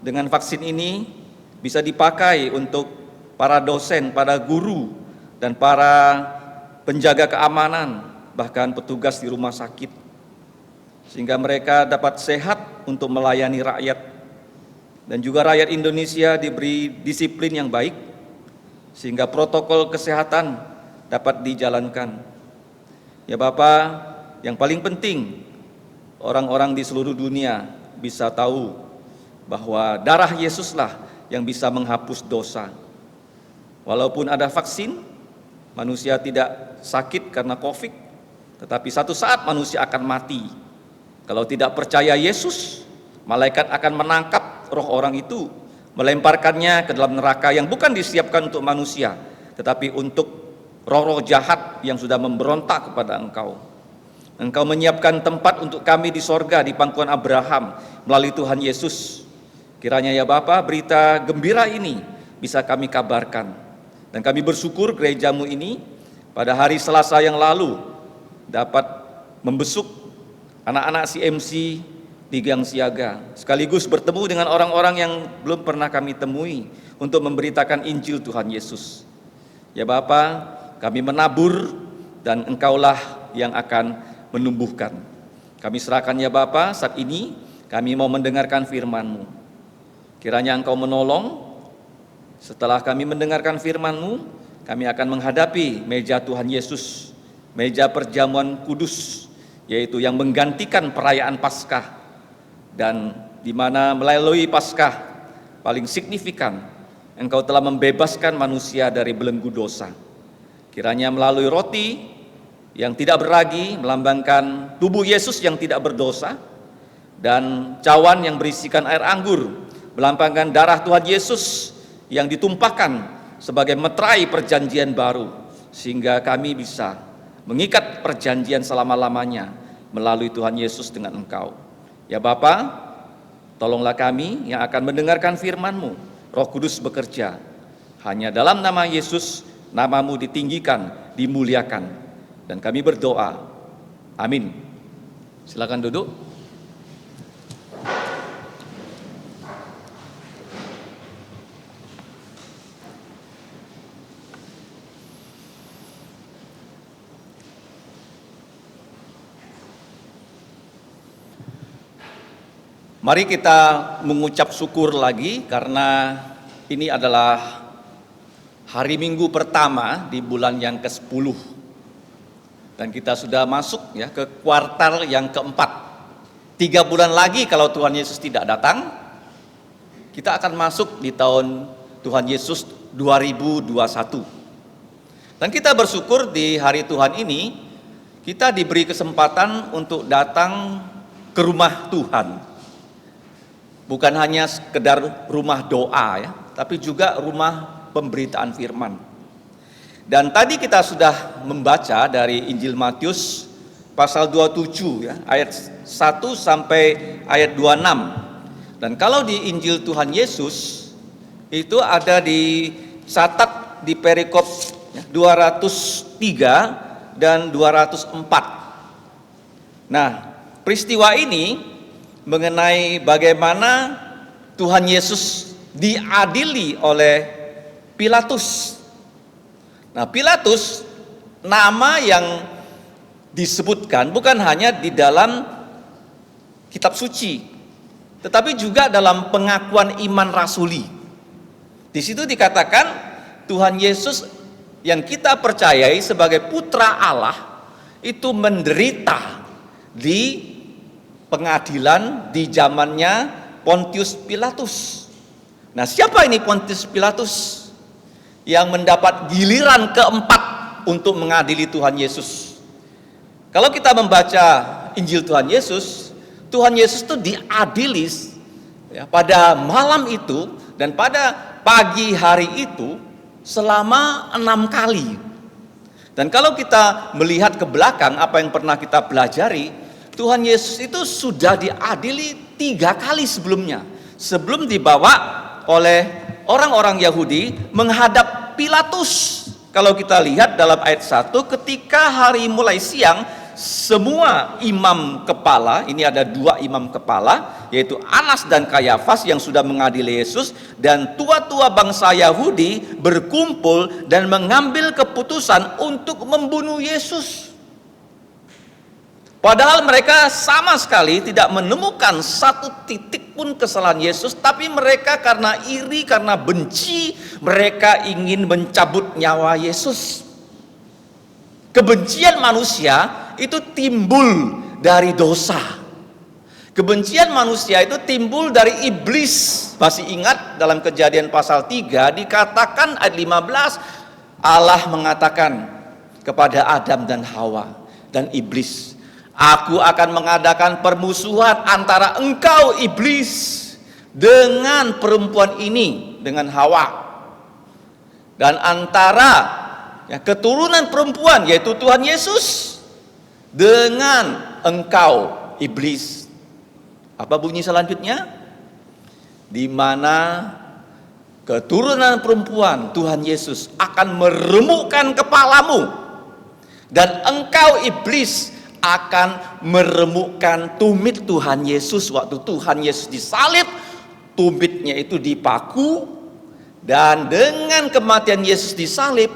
dengan vaksin ini bisa dipakai untuk para dosen, para guru, dan para penjaga keamanan, bahkan petugas di rumah sakit, sehingga mereka dapat sehat untuk melayani rakyat, dan juga rakyat Indonesia diberi disiplin yang baik, sehingga protokol kesehatan dapat dijalankan. Ya Bapa, yang paling penting, orang-orang di seluruh dunia bisa tahu bahwa darah Yesuslah yang bisa menghapus dosa. Walaupun ada vaksin, manusia tidak sakit karena COVID, tetapi satu saat manusia akan mati. Kalau tidak percaya Yesus, malaikat akan menangkap roh orang itu, melemparkannya ke dalam neraka yang bukan disiapkan untuk manusia, tetapi untuk roh-roh jahat yang sudah memberontak kepada Engkau. Engkau menyiapkan tempat untuk kami di sorga, di pangkuan Abraham, melalui Tuhan Yesus. Kiranya ya Bapa, berita gembira ini bisa kami kabarkan. Dan kami bersyukur gereja-Mu ini pada hari Selasa yang lalu dapat membesuk anak-anak CMC di Gang Siaga, sekaligus bertemu dengan orang-orang yang belum pernah kami temui untuk memberitakan Injil Tuhan Yesus. Ya Bapa, kami menabur dan Engkaulah yang akan menumbuhkan. Kami serahkan ya Bapa, saat ini kami mau mendengarkan firman-Mu. Kiranya Engkau menolong. Setelah kami mendengarkan firman-Mu, kami akan menghadapi meja Tuhan Yesus, meja perjamuan kudus, yaitu yang menggantikan perayaan Paskah, dan di mana melalui Paskah paling signifikan, Engkau telah membebaskan manusia dari belenggu dosa. Kiranya melalui roti yang tidak beragi melambangkan tubuh Yesus yang tidak berdosa, dan cawan yang berisikan air anggur melambangkan darah Tuhan Yesus yang ditumpahkan sebagai meterai perjanjian baru, sehingga kami bisa mengikat perjanjian selama-lamanya melalui Tuhan Yesus dengan Engkau. Ya Bapa, tolonglah kami yang akan mendengarkan firman-Mu. Roh Kudus bekerja. Hanya dalam nama Yesus, nama-Mu ditinggikan, dimuliakan. Dan kami berdoa. Amin. Silakan duduk. Mari kita mengucap syukur lagi karena ini adalah hari Minggu pertama di bulan yang ke-10. Dan kita sudah masuk ya ke kuartal yang keempat. 3 bulan lagi kalau Tuhan Yesus tidak datang, kita akan masuk di tahun Tuhan Yesus 2021. Dan kita bersyukur di hari Tuhan ini, kita diberi kesempatan untuk datang ke rumah Tuhan. Bukan hanya sekedar rumah doa ya, tapi juga rumah pemberitaan firman. Dan tadi kita sudah membaca dari Injil Matius pasal 27 ya, ayat 1 sampai ayat 26. Dan kalau di Injil Tuhan Yesus itu ada dicatat di perikop ya, 203 dan 204. Nah, peristiwa ini mengenai bagaimana Tuhan Yesus diadili oleh Pilatus. Nah, Pilatus nama yang disebutkan bukan hanya di dalam kitab suci, tetapi juga dalam pengakuan iman rasuli. Di situ dikatakan Tuhan Yesus yang kita percayai sebagai putra Allah itu menderita di pengadilan di zamannya Pontius Pilatus. Nah, siapa ini Pontius Pilatus yang mendapat giliran keempat untuk mengadili Tuhan Yesus? Kalau kita membaca Injil Tuhan Yesus itu diadili ya, pada malam itu dan pada pagi hari itu selama 6 kali. Dan kalau kita melihat ke belakang apa yang pernah kita pelajari, Tuhan Yesus itu sudah diadili 3 kali sebelumnya. Sebelum dibawa oleh orang-orang Yahudi menghadap Pilatus. Kalau kita lihat dalam ayat 1, ketika hari mulai siang, semua imam kepala, ini ada 2 imam kepala, yaitu Anas dan Kayafas yang sudah mengadili Yesus, dan tua-tua bangsa Yahudi berkumpul dan mengambil keputusan untuk membunuh Yesus. Padahal mereka sama sekali tidak menemukan satu titik pun kesalahan Yesus, tapi mereka karena iri, karena benci, mereka ingin mencabut nyawa Yesus. Kebencian manusia itu timbul dari dosa. Kebencian manusia itu timbul dari iblis. Masih ingat dalam Kejadian pasal 3 dikatakan ayat 15, Allah mengatakan kepada Adam dan Hawa dan iblis, Aku akan mengadakan permusuhan antara engkau iblis dengan perempuan ini, dengan Hawa, dan antara ya, keturunan perempuan yaitu Tuhan Yesus dengan engkau iblis. Apa bunyi selanjutnya? Di mana keturunan perempuan Tuhan Yesus akan meremukkan kepalamu, dan engkau iblis akan meremukkan tumit Tuhan Yesus. Waktu Tuhan Yesus disalib, tumitnya itu dipaku, dan dengan kematian Yesus disalib,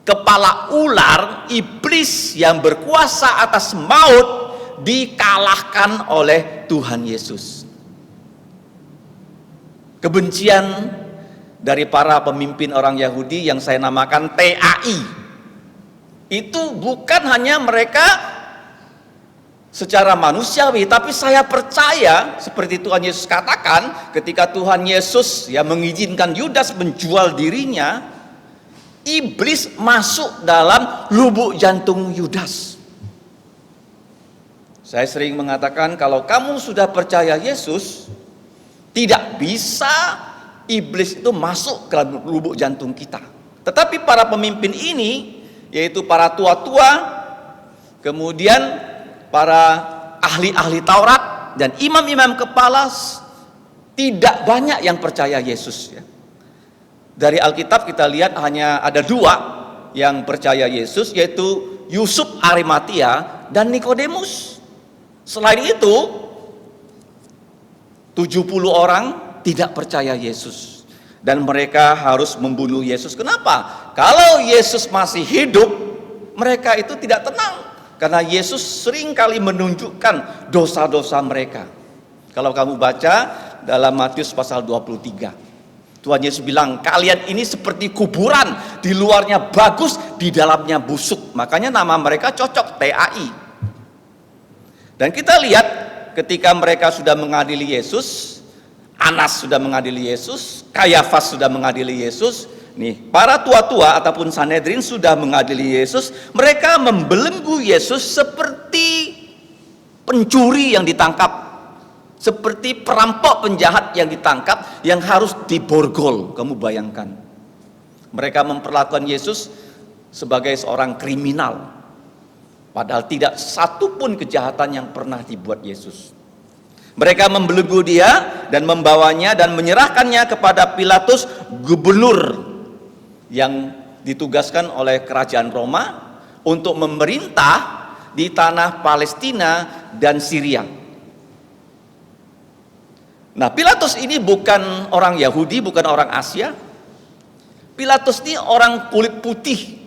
kepala ular iblis yang berkuasa atas maut dikalahkan oleh Tuhan Yesus. Kebencian dari para pemimpin orang Yahudi yang saya namakan TAI itu bukan hanya mereka secara manusiawi, tapi saya percaya seperti Tuhan Yesus katakan ketika Tuhan Yesus ya mengizinkan Yudas menjual dirinya, iblis masuk dalam lubuk jantung Yudas. Saya sering mengatakan kalau kamu sudah percaya Yesus, tidak bisa iblis itu masuk ke lubuk jantung kita. Tetapi para pemimpin ini, yaitu para tua-tua, kemudian para ahli-ahli Taurat dan imam-imam kepala, tidak banyak yang percaya Yesus ya. Dari Alkitab kita lihat hanya ada 2 yang percaya Yesus, yaitu Yusuf Arimatia dan Nikodemus. Selain itu 70 orang tidak percaya Yesus, dan mereka harus membunuh Yesus. Kenapa? Kalau Yesus masih hidup, mereka itu tidak tenang, karena Yesus sering kali menunjukkan dosa-dosa mereka. Kalau kamu baca dalam Matius pasal 23, Tuhan Yesus bilang, kalian ini seperti kuburan, di luarnya bagus, di dalamnya busuk. Makanya nama mereka cocok, TAI. Dan kita lihat ketika mereka sudah mengadili Yesus, Anas sudah mengadili Yesus, Kayafas sudah mengadili Yesus, nih para tua-tua ataupun Sanhedrin sudah mengadili Yesus. Mereka membelenggu Yesus seperti pencuri yang ditangkap, seperti perampok penjahat yang ditangkap, yang harus diborgol. Kamu bayangkan, mereka memperlakukan Yesus sebagai seorang kriminal, padahal tidak satu pun kejahatan yang pernah dibuat Yesus. Mereka membelenggu dia dan membawanya dan menyerahkannya kepada Pilatus, gubernur yang ditugaskan oleh kerajaan Roma untuk memerintah di tanah Palestina dan Syria. Nah, Pilatus ini bukan orang Yahudi, bukan orang Asia. Pilatus ini orang kulit putih.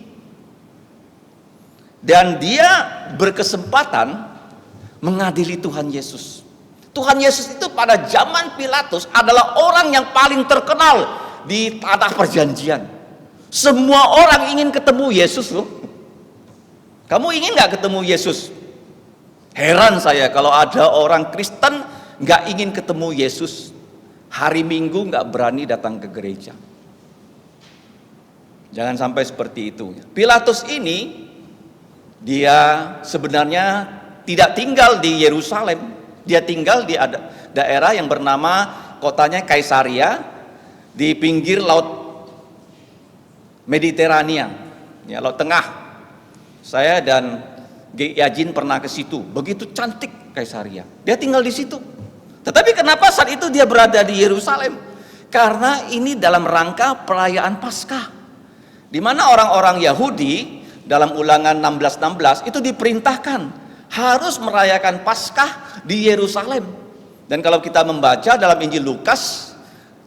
Dan dia berkesempatan mengadili Tuhan Yesus. Tuhan Yesus itu pada zaman Pilatus adalah orang yang paling terkenal di tanah perjanjian. Semua orang ingin ketemu Yesus loh. Kamu ingin gak ketemu Yesus? Heran saya kalau ada orang Kristen gak ingin ketemu Yesus. Hari Minggu gak berani datang ke gereja. Jangan sampai seperti itu. Pilatus ini, dia sebenarnya tidak tinggal di Yerusalem. Dia tinggal di daerah yang bernama kotanya Kaisaria, di pinggir laut Mediterania, ya, laut tengah. Saya dan Yajin pernah ke situ. Begitu cantik Kaisaria. Dia tinggal di situ. Tetapi kenapa saat itu dia berada di Yerusalem? Karena ini dalam rangka perayaan Paskah, di mana orang-orang Yahudi dalam Ulangan 16:16 itu diperintahkan harus merayakan Paskah di Yerusalem. Dan kalau kita membaca dalam Injil Lukas,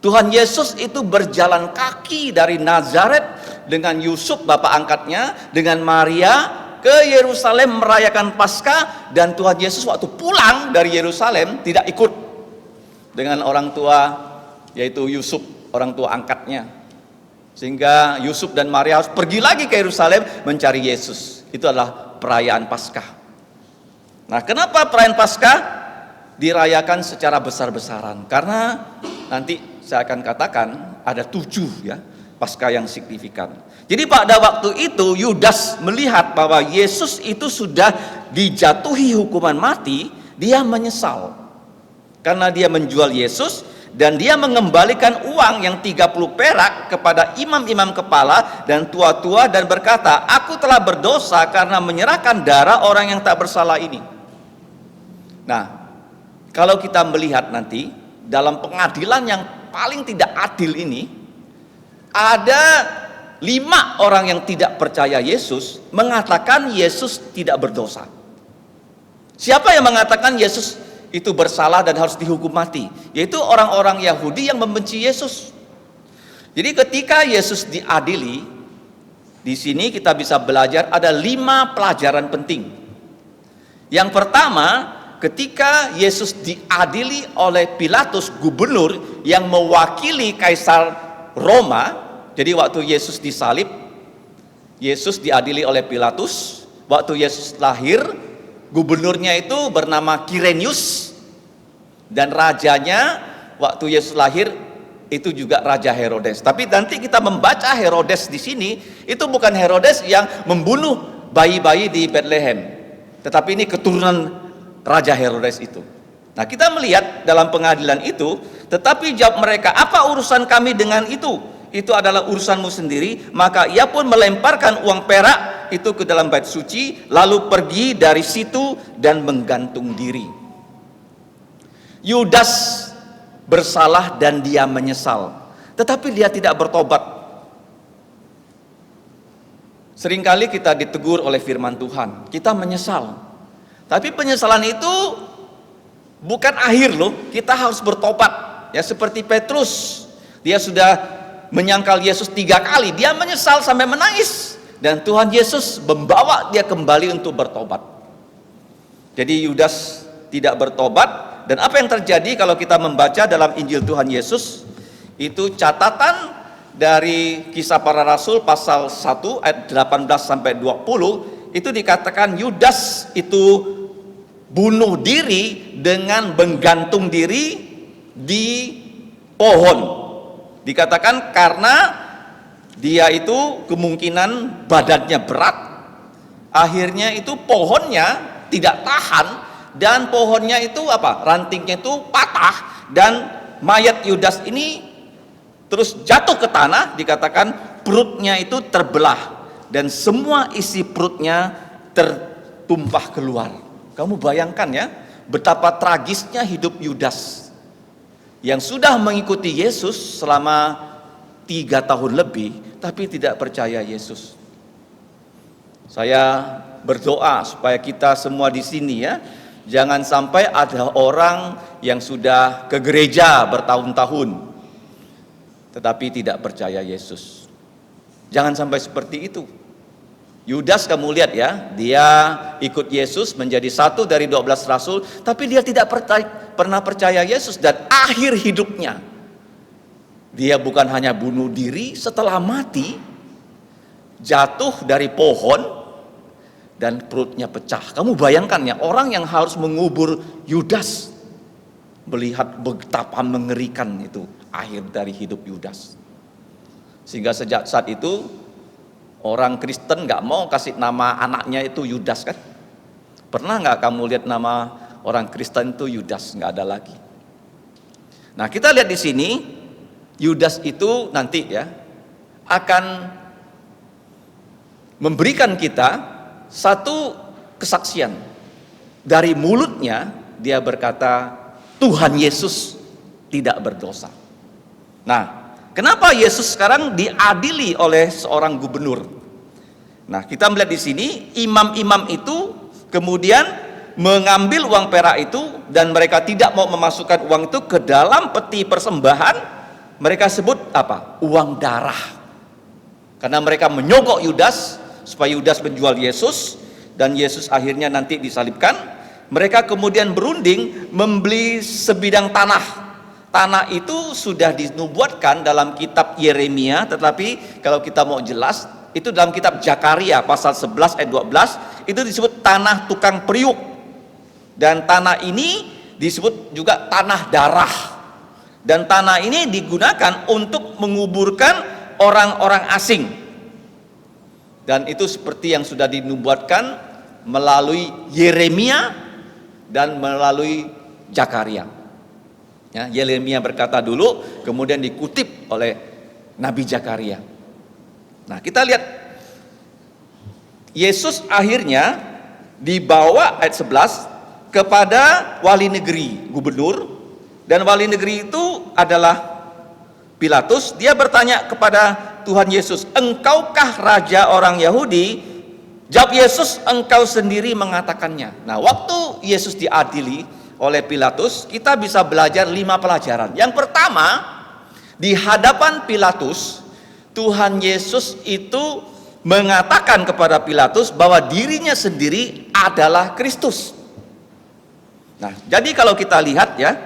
Tuhan Yesus itu berjalan kaki dari Nazaret dengan Yusuf bapak angkatnya, dengan Maria ke Yerusalem merayakan Paskah. Dan Tuhan Yesus waktu pulang dari Yerusalem tidak ikut dengan orang tua, yaitu Yusuf, orang tua angkatnya. Sehingga Yusuf dan Maria harus pergi lagi ke Yerusalem mencari Yesus. Itu adalah perayaan Paskah. Nah, kenapa perayaan Paskah dirayakan secara besar-besaran? Karena nanti saya akan katakan ada 7 ya Paskah yang signifikan. Jadi pada waktu itu Yudas melihat bahwa Yesus itu sudah dijatuhi hukuman mati, dia menyesal karena dia menjual Yesus, dan dia mengembalikan uang yang 30 perak kepada imam-imam kepala dan tua-tua dan berkata, aku telah berdosa karena menyerahkan darah orang yang tak bersalah ini. Nah, kalau kita melihat nanti dalam pengadilan yang paling tidak adil ini, ada 5 orang yang tidak percaya Yesus mengatakan Yesus tidak berdosa. Siapa yang mengatakan Yesus itu bersalah dan harus dihukum mati? Yaitu orang-orang Yahudi yang membenci Yesus. Jadi ketika Yesus diadili, di sini kita bisa belajar ada 5 pelajaran penting. Yang pertama, ketika Yesus diadili oleh Pilatus, gubernur yang mewakili Kaisar Roma. Jadi waktu Yesus disalib, Yesus diadili oleh Pilatus. Waktu Yesus lahir, gubernurnya itu bernama Kirenius, dan rajanya waktu Yesus lahir itu juga Raja Herodes. Tapi nanti kita membaca Herodes di sini, itu bukan Herodes yang membunuh bayi-bayi di Bethlehem, tetapi ini keturunan Raja Herodes itu. Nah, kita melihat dalam pengadilan itu, tetapi jawab mereka, apa urusan kami dengan itu? Itu adalah urusanmu sendiri. Maka ia pun melemparkan uang perak itu ke dalam bait suci, lalu pergi dari situ dan menggantung diri. Yudas bersalah dan dia menyesal, tetapi dia tidak bertobat. Seringkali kita ditegur oleh firman Tuhan, kita menyesal. Tapi penyesalan itu bukan akhir loh, kita harus bertobat. Ya, seperti Petrus, dia sudah menyangkal Yesus 3 kali, dia menyesal sampai menangis, dan Tuhan Yesus membawa dia kembali untuk bertobat. Jadi Yudas tidak bertobat, dan apa yang terjadi kalau kita membaca dalam Injil Tuhan Yesus, itu catatan dari Kisah Para Rasul pasal 1 ayat 18 sampai 20, itu dikatakan Yudas itu bunuh diri dengan menggantung diri di pohon. Dikatakan karena dia itu kemungkinan badannya berat, akhirnya itu pohonnya tidak tahan, dan pohonnya itu rantingnya itu patah, dan mayat Yudas ini terus jatuh ke tanah. Dikatakan perutnya itu terbelah dan semua isi perutnya tertumpah keluar. Kamu bayangkan ya, betapa tragisnya hidup Yudas yang sudah mengikuti Yesus selama 3 tahun lebih, tapi tidak percaya Yesus. Saya berdoa supaya kita semua di sini ya, jangan sampai ada orang yang sudah ke gereja bertahun-tahun, tetapi tidak percaya Yesus. Jangan sampai seperti itu. Yudas kamu lihat ya, dia ikut Yesus menjadi satu dari 12 rasul, tapi dia tidak pernah percaya Yesus, dan akhir hidupnya dia bukan hanya bunuh diri, setelah mati jatuh dari pohon dan perutnya pecah. Kamu bayangkan ya, orang yang harus mengubur Yudas melihat betapa mengerikan itu akhir dari hidup Yudas. Sehingga sejak saat itu orang Kristen nggak mau kasih nama anaknya itu Yudas kan? Pernah nggak kamu lihat nama orang Kristen itu Yudas? Nggak ada lagi. Nah, kita lihat di sini Yudas itu nanti ya akan memberikan kita satu kesaksian. Dari mulutnya dia berkata Tuhan Yesus tidak berdosa. Nah, kenapa Yesus sekarang diadili oleh seorang gubernur? Nah, kita melihat di sini imam-imam itu kemudian mengambil uang perak itu, dan mereka tidak mau memasukkan uang itu ke dalam peti persembahan. Mereka sebut apa? Uang darah. Karena mereka menyogok Yudas supaya Yudas menjual Yesus, dan Yesus akhirnya nanti disalibkan. Mereka kemudian berunding membeli sebidang tanah. Tanah itu sudah dinubuatkan dalam kitab Yeremia, tetapi kalau kita mau jelas, itu dalam kitab Zakaria pasal 11 ayat 12, itu disebut tanah tukang periuk. Dan tanah ini disebut juga tanah darah. Dan tanah ini digunakan untuk menguburkan orang-orang asing. Dan itu seperti yang sudah dinubuatkan melalui Yeremia dan melalui Zakaria. Ya, Yeremia berkata dulu, kemudian dikutip oleh Nabi Zakaria. Nah, kita lihat Yesus akhirnya dibawa ayat 11 kepada wali negeri, gubernur, dan wali negeri itu adalah Pilatus. Dia bertanya kepada Tuhan Yesus, "Engkaukah raja orang Yahudi?" Jawab Yesus, "Engkau sendiri mengatakannya." Nah, waktu Yesus diadili oleh Pilatus, kita bisa belajar 5 pelajaran. Yang pertama, di hadapan Pilatus, Tuhan Yesus itu mengatakan kepada Pilatus bahwa dirinya sendiri adalah Kristus. Nah, jadi kalau kita lihat ya,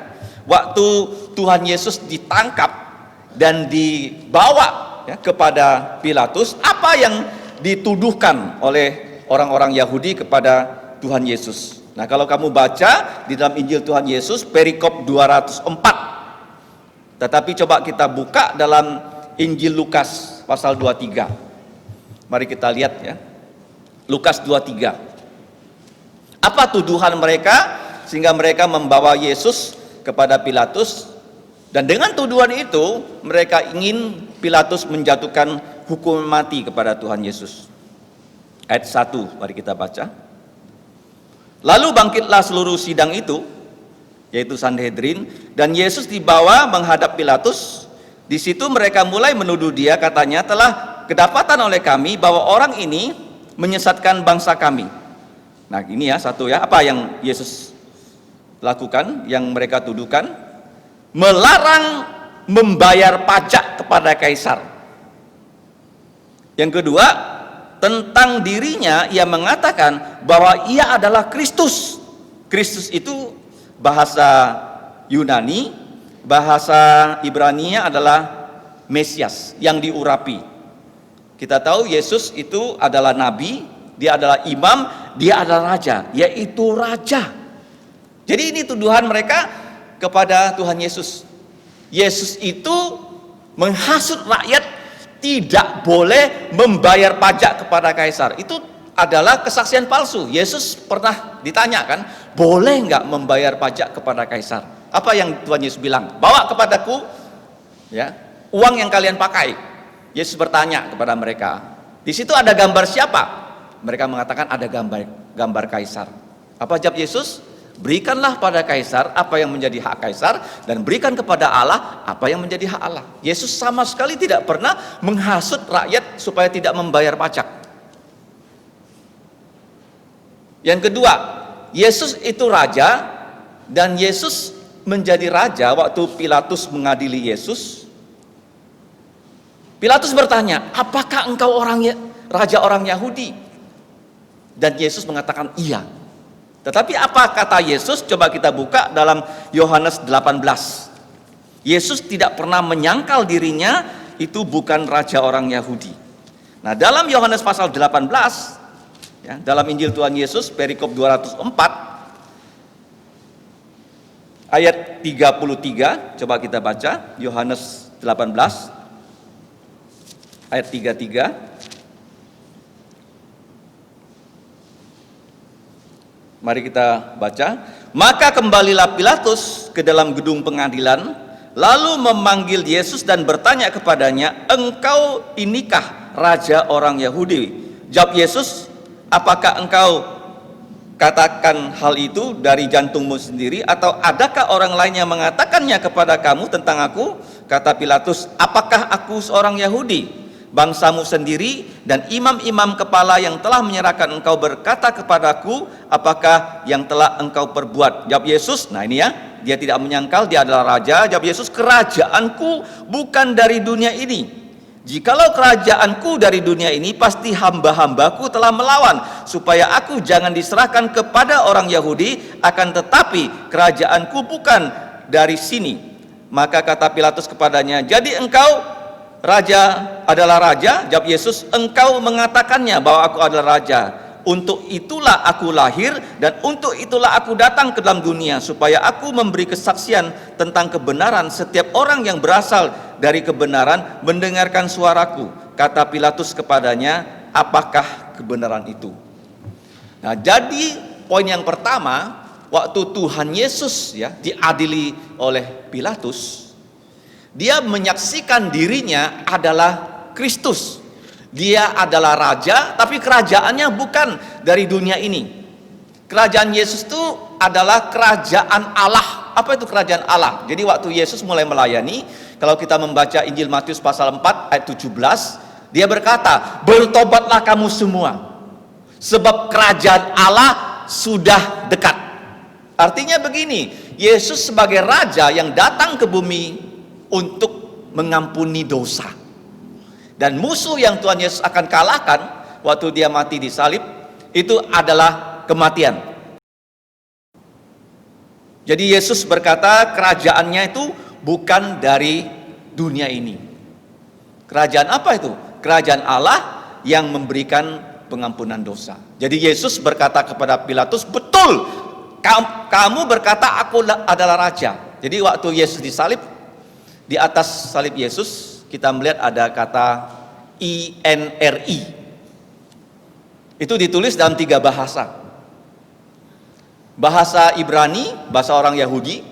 waktu Tuhan Yesus ditangkap dan dibawa ya, kepada Pilatus, apa yang dituduhkan oleh orang-orang Yahudi kepada Tuhan Yesus? Nah, kalau kamu baca di dalam Injil Tuhan Yesus perikop 204. Tetapi coba kita buka dalam Injil Lukas pasal 23. Mari kita lihat ya. Lukas 23. Apa tuduhan mereka sehingga mereka membawa Yesus kepada Pilatus, dan dengan tuduhan itu mereka ingin Pilatus menjatuhkan hukuman mati kepada Tuhan Yesus. Ayat 1 mari kita baca. Lalu bangkitlah seluruh sidang itu, yaitu Sanhedrin, dan Yesus dibawa menghadap Pilatus. Di situ mereka mulai menuduh dia, katanya, telah kedapatan oleh kami bahwa orang ini menyesatkan bangsa kami. Nah ini ya satu ya, apa yang Yesus lakukan, yang mereka tuduhkan? Melarang membayar pajak kepada kaisar. Yang kedua, tentang dirinya ia mengatakan bahwa ia adalah Kristus. Kristus itu bahasa Yunani, bahasa Ibrani-nya adalah Mesias yang diurapi. Kita tahu Yesus itu adalah nabi, dia adalah imam, dia adalah raja, yaitu raja. Jadi ini tuduhan mereka kepada Tuhan Yesus. Yesus itu menghasut rakyat tidak boleh membayar pajak kepada kaisar. Itu adalah kesaksian palsu. Yesus pernah ditanyakan, boleh nggak membayar pajak kepada kaisar? Apa yang Tuhan Yesus bilang? Bawa kepadaku ya uang yang kalian pakai. Yesus bertanya kepada mereka. Di situ ada gambar siapa? Mereka mengatakan ada gambar kaisar. Apa jawab Yesus? Berikanlah pada kaisar apa yang menjadi hak kaisar, dan berikan kepada Allah apa yang menjadi hak Allah. Yesus sama sekali tidak pernah menghasut rakyat supaya tidak membayar pajak. Yang kedua, Yesus itu raja, dan Yesus menjadi raja waktu Pilatus mengadili Yesus. Pilatus bertanya, apakah engkau raja orang Yahudi? Dan Yesus mengatakan iya. Tetapi apa kata Yesus? Coba kita buka dalam Yohanes 18. Yesus tidak pernah menyangkal dirinya itu bukan raja orang Yahudi. Nah, dalam Yohanes pasal 18, ya, dalam Injil Tuhan Yesus perikop 204 ayat 33, coba kita baca Yohanes 18 ayat 33. Mari kita baca. Maka kembalilah Pilatus ke dalam gedung pengadilan, lalu memanggil Yesus dan bertanya kepadanya, engkau inikah raja orang Yahudi? Jawab Yesus, apakah engkau katakan hal itu dari jantungmu sendiri, atau adakah orang lain yang mengatakannya kepada kamu tentang aku? Kata Pilatus, apakah aku seorang Yahudi? Bangsamu sendiri dan imam-imam kepala yang telah menyerahkan engkau berkata kepadaku, apakah yang telah engkau perbuat? Jawab Yesus, nah ini ya, dia tidak menyangkal dia adalah raja. Jawab Yesus, kerajaanku bukan dari dunia ini. Jikalau kerajaanku dari dunia ini, pasti hamba-hambaku telah melawan supaya aku jangan diserahkan kepada orang Yahudi, akan tetapi kerajaanku bukan dari sini. Maka kata Pilatus kepadanya, jadi engkau raja adalah raja? Jawab Yesus, engkau mengatakannya bahwa aku adalah raja. Untuk itulah aku lahir, dan untuk itulah aku datang ke dalam dunia, supaya aku memberi kesaksian tentang kebenaran. Setiap orang yang berasal dari kebenaran mendengarkan suaraku. Kata Pilatus kepadanya, apakah kebenaran itu? Nah, jadi poin yang pertama, waktu Tuhan Yesus ya diadili oleh Pilatus, dia menyaksikan dirinya adalah Kristus. Dia adalah raja, tapi kerajaannya bukan dari dunia ini. Kerajaan Yesus itu adalah kerajaan Allah. Apa itu kerajaan Allah? Jadi waktu Yesus mulai melayani, kalau kita membaca Injil Matius pasal 4 ayat 17, dia berkata, bertobatlah kamu semua, sebab kerajaan Allah sudah dekat. Artinya begini, Yesus sebagai raja yang datang ke bumi untuk mengampuni dosa. Dan musuh yang Tuhan Yesus akan kalahkan waktu dia mati di salib itu adalah kematian. Jadi Yesus berkata kerajaannya itu bukan dari dunia ini. Kerajaan apa itu? Kerajaan Allah yang memberikan pengampunan dosa. Jadi Yesus berkata kepada Pilatus, betul, kamu berkata aku adalah raja. Jadi waktu Yesus disalib, di atas salib Yesus kita melihat ada kata INRI. Itu ditulis dalam 3 bahasa. bahasa Ibrani, bahasa orang Yahudi,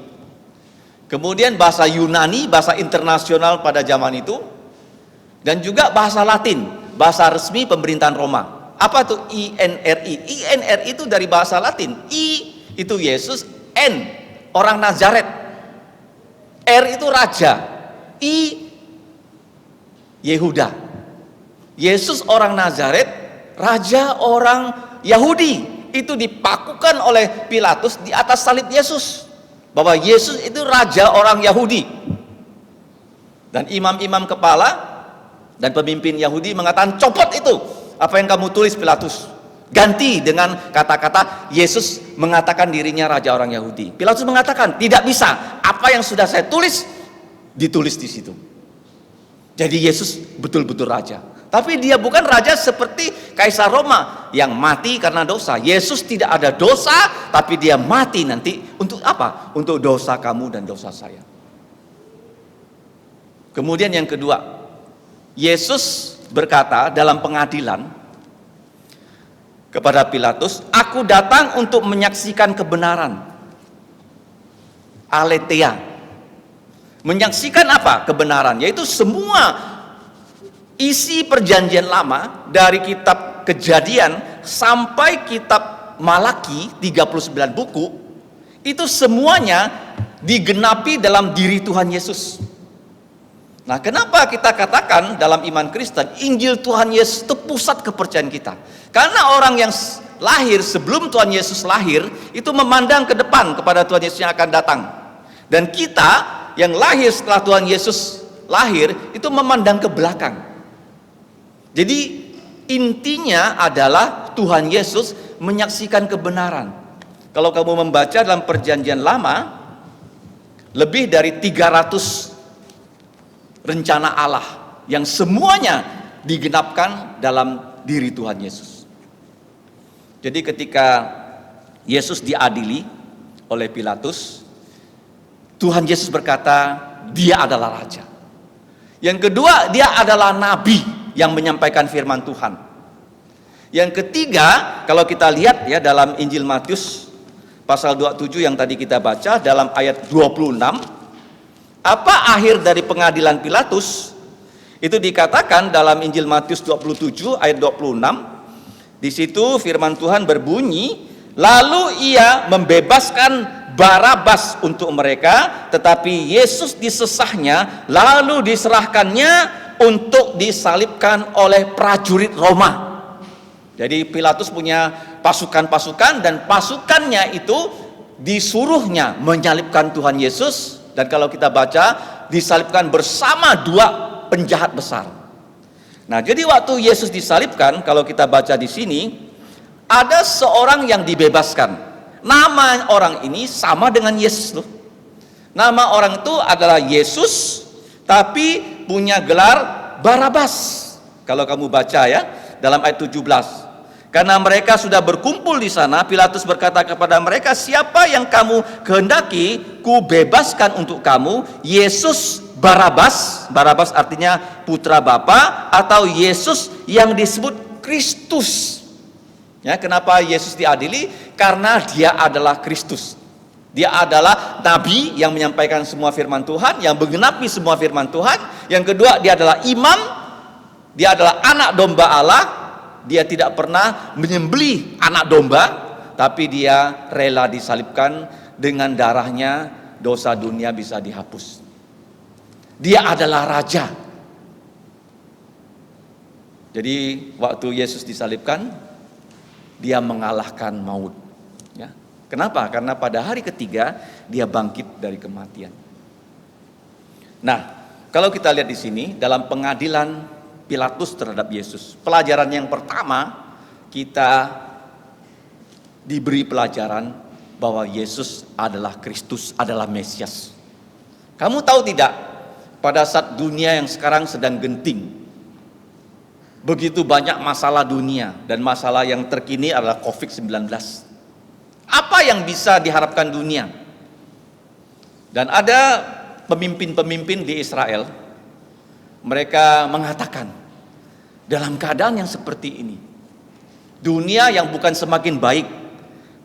kemudian bahasa Yunani, bahasa internasional pada zaman itu, dan juga bahasa Latin, bahasa resmi pemerintahan Roma. Apa tuh INRI? INRI itu dari bahasa Latin. I itu Yesus, N orang Nazaret, R itu raja, I Yehuda. Yesus orang Nazaret, raja orang Yahudi, itu dipakukan oleh Pilatus di atas salib Yesus, bahwa Yesus itu raja orang Yahudi. Dan imam-imam kepala dan pemimpin Yahudi mengatakan, copot itu apa yang kamu tulis Pilatus, ganti dengan kata-kata Yesus mengatakan dirinya raja orang Yahudi. Pilatus mengatakan, tidak bisa, apa yang sudah saya tulis ditulis di situ. Jadi Yesus betul-betul raja. Tapi dia bukan raja seperti Kaisar Roma yang mati karena dosa. Yesus tidak ada dosa, tapi dia mati nanti untuk apa? Untuk dosa kamu dan dosa saya. Kemudian yang kedua, Yesus berkata dalam pengadilan kepada Pilatus, aku datang untuk menyaksikan kebenaran. Aletheia. Menyaksikan apa? Kebenaran, yaitu semua isi perjanjian lama dari kitab Kejadian sampai kitab Malaki 39 buku, itu semuanya digenapi dalam diri Tuhan Yesus. Nah, kenapa kita katakan dalam iman Kristen Injil Tuhan Yesus itu pusat kepercayaan kita? Karena orang yang lahir sebelum Tuhan Yesus lahir itu memandang ke depan kepada Tuhan Yesus yang akan datang. Dan kita yang lahir setelah Tuhan Yesus lahir itu memandang ke belakang. Jadi intinya adalah Tuhan Yesus menyaksikan kebenaran. Kalau kamu membaca dalam perjanjian lama, lebih dari 300 rencana Allah yang semuanya digenapkan dalam diri Tuhan Yesus. Jadi ketika Yesus diadili oleh Pilatus, Tuhan Yesus berkata, dia adalah raja. Yang kedua, dia adalah nabi yang menyampaikan firman Tuhan. Yang ketiga, kalau kita lihat ya dalam Injil Matius pasal 27 yang tadi kita baca dalam ayat 26, apa akhir dari pengadilan Pilatus? Itu dikatakan dalam Injil Matius 27 ayat 26. Di situ firman Tuhan berbunyi, lalu ia membebaskan Barabas untuk mereka, tetapi Yesus disesahnya lalu diserahkannya untuk disalibkan oleh prajurit Roma. Jadi Pilatus punya pasukan-pasukan dan pasukannya itu disuruhnya menyalibkan Tuhan Yesus, dan kalau kita baca disalibkan bersama dua penjahat besar. Nah, jadi waktu Yesus disalibkan, kalau kita baca di sini ada seorang yang dibebaskan. Nama orang ini sama dengan Yesus loh. Nama orang itu adalah Yesus, tapi punya gelar Barabas. Kalau kamu baca ya dalam ayat 17. Karena mereka sudah berkumpul di sana, Pilatus berkata kepada mereka, siapa yang kamu kehendaki ku bebaskan untuk kamu, Yesus Barabas. Barabas artinya putra Bapa, atau Yesus yang disebut Kristus. Ya, kenapa Yesus diadili? Karena dia adalah Kristus. Dia adalah nabi yang menyampaikan semua firman Tuhan, yang menggenapi semua firman Tuhan. Yang kedua, dia adalah imam. Dia adalah anak domba Allah. Dia tidak pernah menyembelih anak domba, tapi dia rela disalibkan. Dengan darahnya dosa dunia bisa dihapus. Dia adalah raja. Jadi waktu Yesus disalibkan, dia mengalahkan maut. Ya. Kenapa? Karena pada hari ketiga dia bangkit dari kematian. Nah, kalau kita lihat di sini dalam pengadilan Pilatus terhadap Yesus, pelajaran yang pertama kita diberi pelajaran bahwa Yesus adalah Kristus, adalah Mesias. Kamu tahu tidak? Pada saat dunia yang sekarang sedang genting, begitu banyak masalah dunia, dan masalah yang terkini adalah COVID-19. Apa yang bisa diharapkan dunia? Dan ada pemimpin-pemimpin di Israel, mereka mengatakan, dalam keadaan yang seperti ini, dunia yang bukan semakin baik,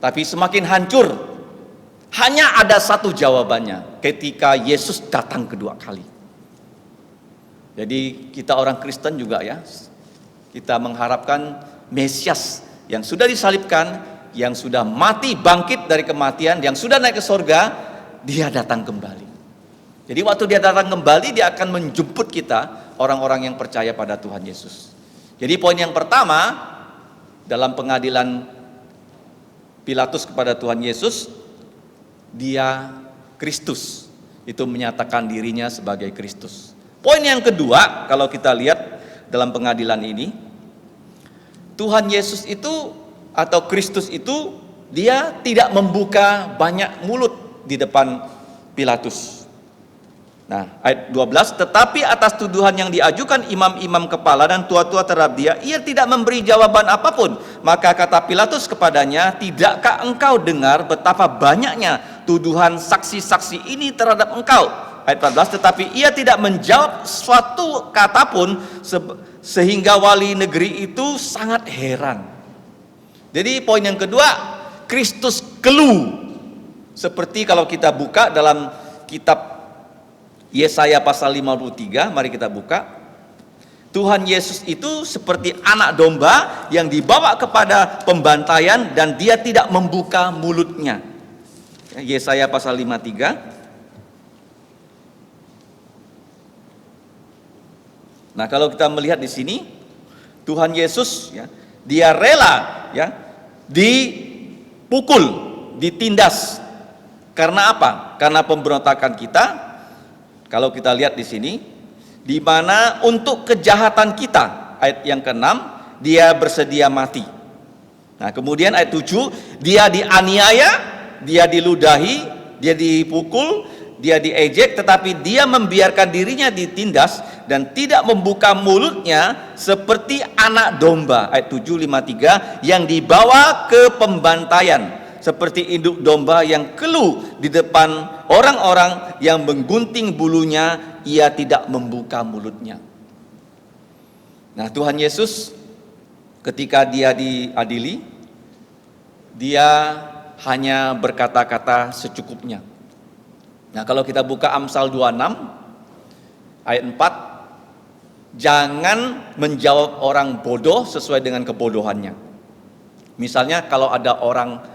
tapi semakin hancur. Hanya ada satu jawabannya ketika Yesus datang kedua kali. Jadi kita orang Kristen juga ya, kita mengharapkan Mesias yang sudah disalibkan, yang sudah mati bangkit dari kematian, yang sudah naik ke sorga, dia datang kembali. Jadi waktu dia datang kembali, dia akan menjemput kita, orang-orang yang percaya pada Tuhan Yesus. Jadi poin yang pertama dalam pengadilan Pilatus kepada Tuhan Yesus, dia Kristus, itu menyatakan dirinya sebagai Kristus. Poin yang kedua, kalau kita lihat dalam pengadilan ini, Tuhan Yesus itu atau Kristus itu, dia tidak membuka banyak mulut di depan Pilatus. Nah, ayat 12, tetapi atas tuduhan yang diajukan imam-imam kepala dan tua-tua terhadap dia, ia tidak memberi jawaban apapun. Maka kata Pilatus kepadanya, tidakkah engkau dengar betapa banyaknya tuduhan saksi-saksi ini terhadap engkau? Ayat 14, tetapi ia tidak menjawab suatu kata pun, sehingga wali negeri itu sangat heran. Jadi poin yang kedua, Kristus keluh. Seperti kalau kita buka dalam kitab Yesaya pasal 53, mari kita buka. Tuhan Yesus itu seperti anak domba yang dibawa kepada pembantaian dan dia tidak membuka mulutnya. Yesaya pasal 53. Nah, kalau kita melihat di sini, Tuhan Yesus ya, dia rela ya dipukul, ditindas. Karena apa? Karena pemberontakan kita. Kalau kita lihat di sini, di mana untuk kejahatan kita, ayat yang ke-6, dia bersedia mati. Nah, kemudian ayat 7, dia dianiaya, dia diludahi, dia dipukul, dia diejek, tetapi dia membiarkan dirinya ditindas dan tidak membuka mulutnya seperti anak domba, ayat 7:53, yang dibawa ke pembantaian, seperti induk domba yang keluh di depan orang-orang yang menggunting bulunya, ia tidak membuka mulutnya. Nah, Tuhan Yesus ketika dia diadili, dia hanya berkata-kata secukupnya. Nah, kalau kita buka Amsal 26 ayat 4, jangan menjawab orang bodoh sesuai dengan kebodohannya. Misalnya kalau ada orang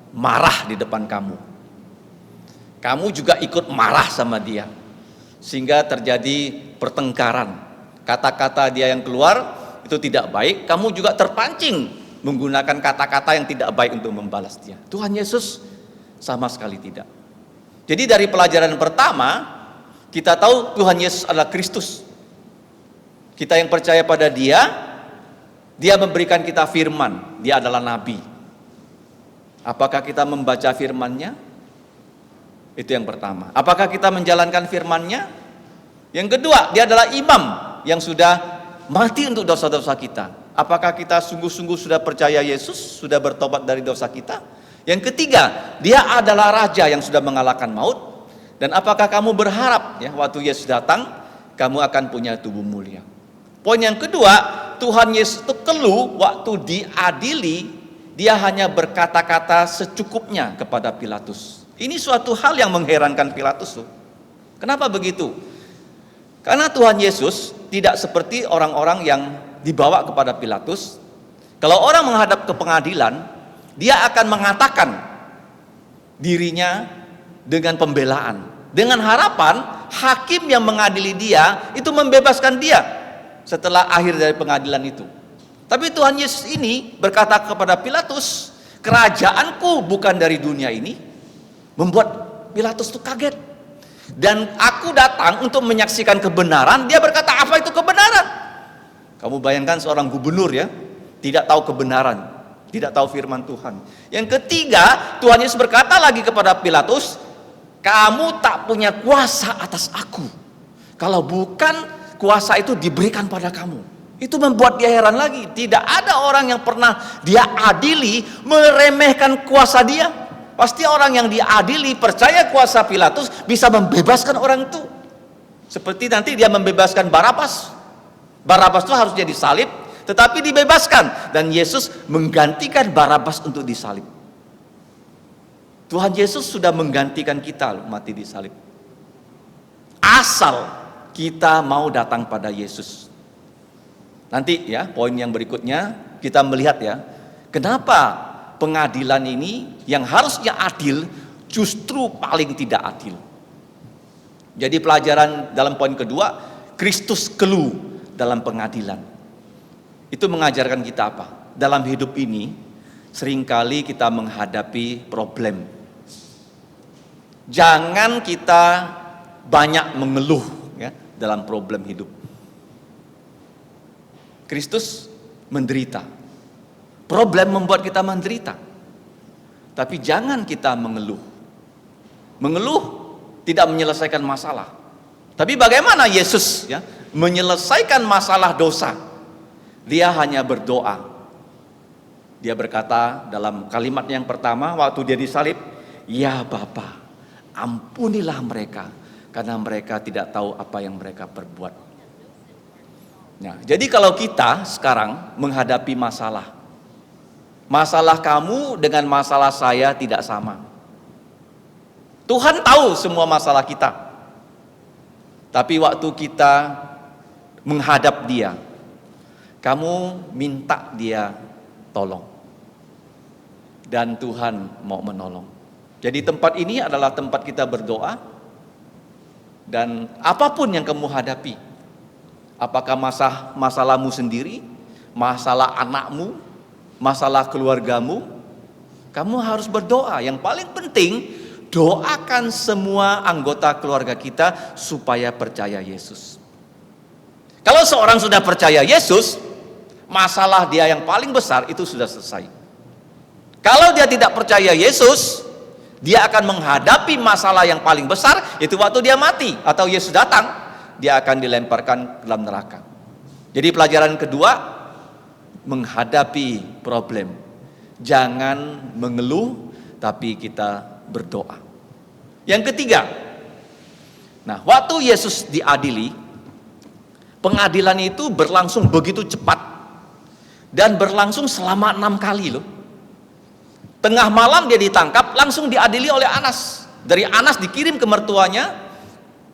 marah di depan kamu, kamu juga ikut marah sama dia, sehingga terjadi pertengkaran. Kata-kata dia yang keluar itu tidak baik, kamu juga terpancing menggunakan kata-kata yang tidak baik untuk membalas dia. Tuhan Yesus sama sekali tidak. Jadi dari pelajaran pertama, kita tahu Tuhan Yesus adalah Kristus. Kita yang percaya pada dia, dia memberikan kita firman, dia adalah nabi. Apakah kita membaca firman-Nya? Itu yang pertama. Apakah kita menjalankan firman-Nya? Yang kedua, dia adalah imam yang sudah mati untuk dosa-dosa kita. Apakah kita sungguh-sungguh sudah percaya Yesus, sudah bertobat dari dosa kita? Yang ketiga, dia adalah raja yang sudah mengalahkan maut. Dan apakah kamu berharap ya waktu Yesus datang, kamu akan punya tubuh mulia? Poin yang kedua, Tuhan Yesus itu keluh waktu diadili, dia hanya berkata-kata secukupnya kepada Pilatus. Ini suatu hal yang mengherankan Pilatus tuh. Kenapa begitu? Karena Tuhan Yesus tidak seperti orang-orang yang dibawa kepada Pilatus. Kalau orang menghadap ke pengadilan, dia akan mengatakan dirinya dengan pembelaan, dengan harapan hakim yang mengadili dia itu membebaskan dia setelah akhir dari pengadilan itu. Tapi Tuhan Yesus ini berkata kepada Pilatus, kerajaanku bukan dari dunia ini. Membuat Pilatus itu kaget. Dan aku datang untuk menyaksikan kebenaran. Dia berkata, apa itu kebenaran? Kamu bayangkan seorang gubernur ya, tidak tahu kebenaran, tidak tahu firman Tuhan. Yang ketiga, Tuhan Yesus berkata lagi kepada Pilatus, kamu tak punya kuasa atas aku kalau bukan kuasa itu diberikan pada kamu. Itu membuat dia heran lagi. Tidak ada orang yang pernah dia adili meremehkan kuasa dia. Pasti orang yang diadili percaya kuasa Pilatus bisa membebaskan orang itu. Seperti nanti dia membebaskan Barabas. Barabas itu harusnya disalib, tetapi dibebaskan. Dan Yesus menggantikan Barabas untuk disalib. Tuhan Yesus sudah menggantikan kita loh, mati di salib. Asal kita mau datang pada Yesus. Nanti ya, poin yang berikutnya kita melihat ya, kenapa pengadilan ini yang harusnya adil justru paling tidak adil. Jadi pelajaran dalam poin kedua, Kristus keluh dalam pengadilan. Itu mengajarkan kita apa? Dalam hidup ini seringkali kita menghadapi problem. Jangan kita banyak mengeluh ya, dalam problem hidup. Kristus menderita. Problem membuat kita menderita. Tapi jangan kita mengeluh. Mengeluh tidak menyelesaikan masalah. Tapi bagaimana Yesus ya menyelesaikan masalah dosa? Dia hanya berdoa. Dia berkata dalam kalimat yang pertama waktu dia disalib, "Ya Bapa, ampunilah mereka karena mereka tidak tahu apa yang mereka perbuat." Nah, jadi kalau kita sekarang menghadapi masalah kamu dengan masalah saya tidak sama. Tuhan tahu semua masalah kita. Tapi waktu kita menghadap Dia, kamu minta Dia tolong. Dan Tuhan mau menolong. Jadi tempat ini adalah tempat kita berdoa. Dan apapun yang kamu hadapi, apakah masalahmu sendiri, masalah anakmu, masalah keluargamu, kamu harus berdoa. Yang paling penting, doakan semua anggota keluarga kita supaya percaya Yesus. Kalau seorang sudah percaya Yesus, masalah dia yang paling besar itu sudah selesai. Kalau dia tidak percaya Yesus, dia akan menghadapi masalah yang paling besar, itu waktu dia mati atau Yesus datang, dia akan dilemparkan ke dalam neraka. Jadi pelajaran kedua, menghadapi problem. Jangan mengeluh, tapi kita berdoa. Yang ketiga, nah waktu Yesus diadili, pengadilan itu berlangsung begitu cepat dan berlangsung selama 6 kali loh. Tengah malam dia ditangkap, langsung diadili oleh Anas. Dari Anas dikirim ke mertuanya,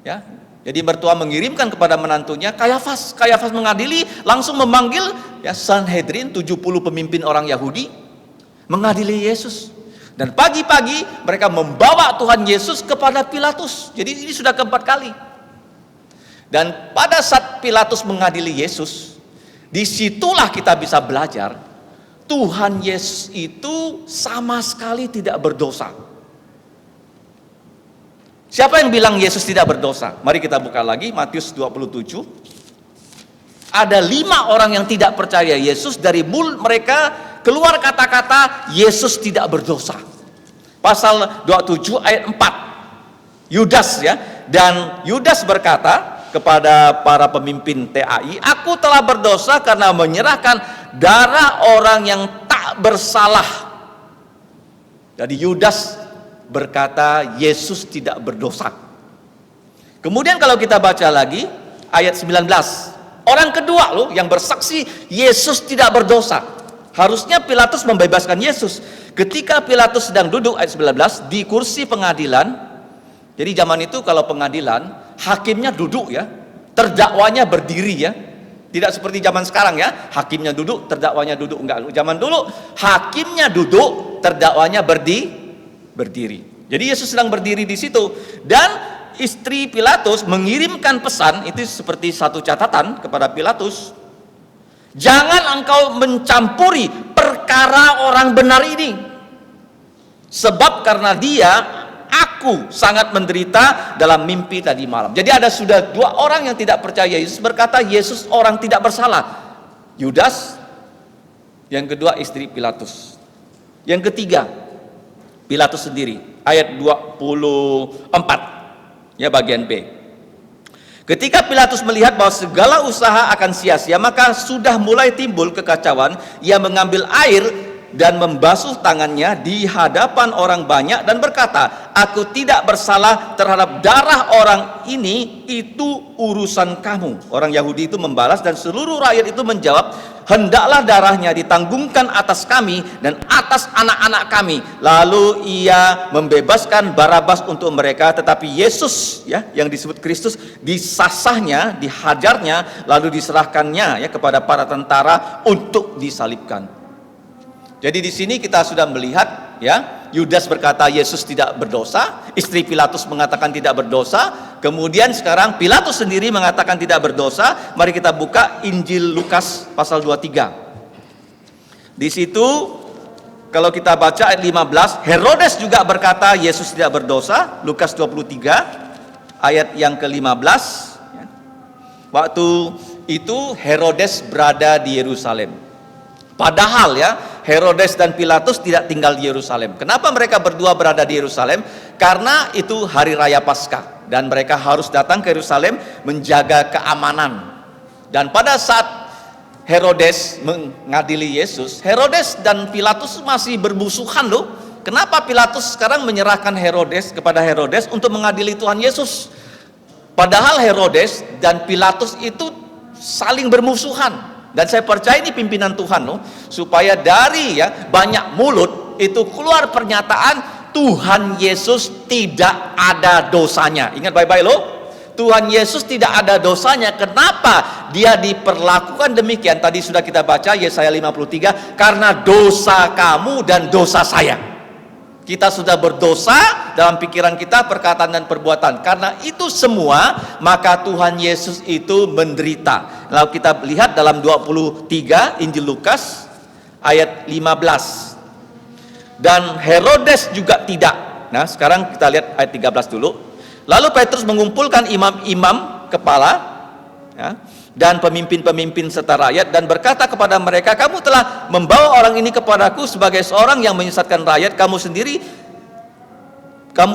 ya. Jadi mertua mengirimkan kepada menantunya Kayafas. Kayafas mengadili, langsung memanggil ya Sanhedrin, 70 pemimpin orang Yahudi, mengadili Yesus. Dan pagi-pagi mereka membawa Tuhan Yesus kepada Pilatus. Jadi ini sudah keempat kali. Dan pada saat Pilatus mengadili Yesus, disitulah kita bisa belajar Tuhan Yesus itu sama sekali tidak berdosa. Siapa yang bilang Yesus tidak berdosa? Mari kita buka lagi Matius 27. Ada 5 orang yang tidak percaya Yesus, dari mulut mereka keluar kata-kata Yesus tidak berdosa. Pasal 27 ayat 4. Yudas ya, dan Yudas berkata kepada para pemimpin TAI, "Aku telah berdosa karena menyerahkan darah orang yang tak bersalah." Jadi Yudas berkata Yesus tidak berdosa. Kemudian kalau kita baca lagi ayat 19, orang kedua loh yang bersaksi Yesus tidak berdosa. Harusnya Pilatus membebaskan Yesus. Ketika Pilatus sedang duduk ayat 19 di kursi pengadilan. Jadi zaman itu kalau pengadilan hakimnya duduk ya, terdakwanya berdiri ya. Tidak seperti zaman sekarang ya, hakimnya duduk, terdakwanya duduk. Enggak, zaman dulu hakimnya duduk, terdakwanya berdiri. Jadi Yesus sedang berdiri di situ. Dan istri Pilatus mengirimkan pesan, itu seperti satu catatan kepada Pilatus. Jangan engkau mencampuri perkara orang benar ini. Sebab karena dia, aku sangat menderita dalam mimpi tadi malam. Jadi ada sudah 2 orang yang tidak percaya Yesus berkata Yesus orang tidak bersalah. Yudas, yang kedua istri Pilatus. Yang ketiga, Pilatus sendiri. Ayat 24. Ya bagian B. Ketika Pilatus melihat bahwa segala usaha akan sia-sia, maka sudah mulai timbul kekacauan. Ia mengambil air, dan membasuh tangannya di hadapan orang banyak dan berkata, "Aku tidak bersalah terhadap darah orang ini, itu urusan kamu." Orang Yahudi itu membalas dan seluruh rakyat itu menjawab, "Hendaklah darahnya ditanggungkan atas kami dan atas anak-anak kami." Lalu ia membebaskan Barabas untuk mereka, tetapi Yesus, ya, yang disebut Kristus, disasahnya, dihajarnya, lalu diserahkannya, ya, kepada para tentara untuk disalibkan. Jadi di sini kita sudah melihat, ya, Yudas berkata Yesus tidak berdosa, istri Pilatus mengatakan tidak berdosa, kemudian sekarang Pilatus sendiri mengatakan tidak berdosa. Mari kita buka Injil Lukas pasal 23. Di situ kalau kita baca ayat 15, Herodes juga berkata Yesus tidak berdosa. Lukas 23 ayat yang ke-15. Waktu itu Herodes berada di Yerusalem. Padahal, ya, Herodes dan Pilatus tidak tinggal di Yerusalem. Kenapa mereka berdua berada di Yerusalem? Karena itu hari raya Paskah dan mereka harus datang ke Yerusalem menjaga keamanan. Dan pada saat Herodes mengadili Yesus, Herodes dan Pilatus masih bermusuhan loh. Kenapa Pilatus sekarang menyerahkan Herodes kepada Herodes untuk mengadili Tuhan Yesus? Padahal Herodes dan Pilatus itu saling bermusuhan. Dan saya percaya ini pimpinan Tuhan loh, supaya dari, ya, banyak mulut itu keluar pernyataan Tuhan Yesus tidak ada dosanya. Ingat baik-baik loh, Tuhan Yesus tidak ada dosanya. Kenapa dia diperlakukan demikian? Tadi sudah kita baca Yesaya 53, karena dosa kamu dan dosa saya. Kita sudah berdosa dalam pikiran kita, perkataan dan perbuatan. Karena itu semua, maka Tuhan Yesus itu menderita. Lalu kita lihat dalam 23 Injil Lukas ayat 15. Dan Herodes juga tidak. Nah, sekarang kita lihat ayat 13 dulu. Lalu Petrus mengumpulkan imam-imam kepala, ya, dan pemimpin-pemimpin serta rakyat dan berkata kepada mereka, "Kamu telah membawa orang ini kepadaku sebagai seorang yang menyesatkan rakyat. Kamu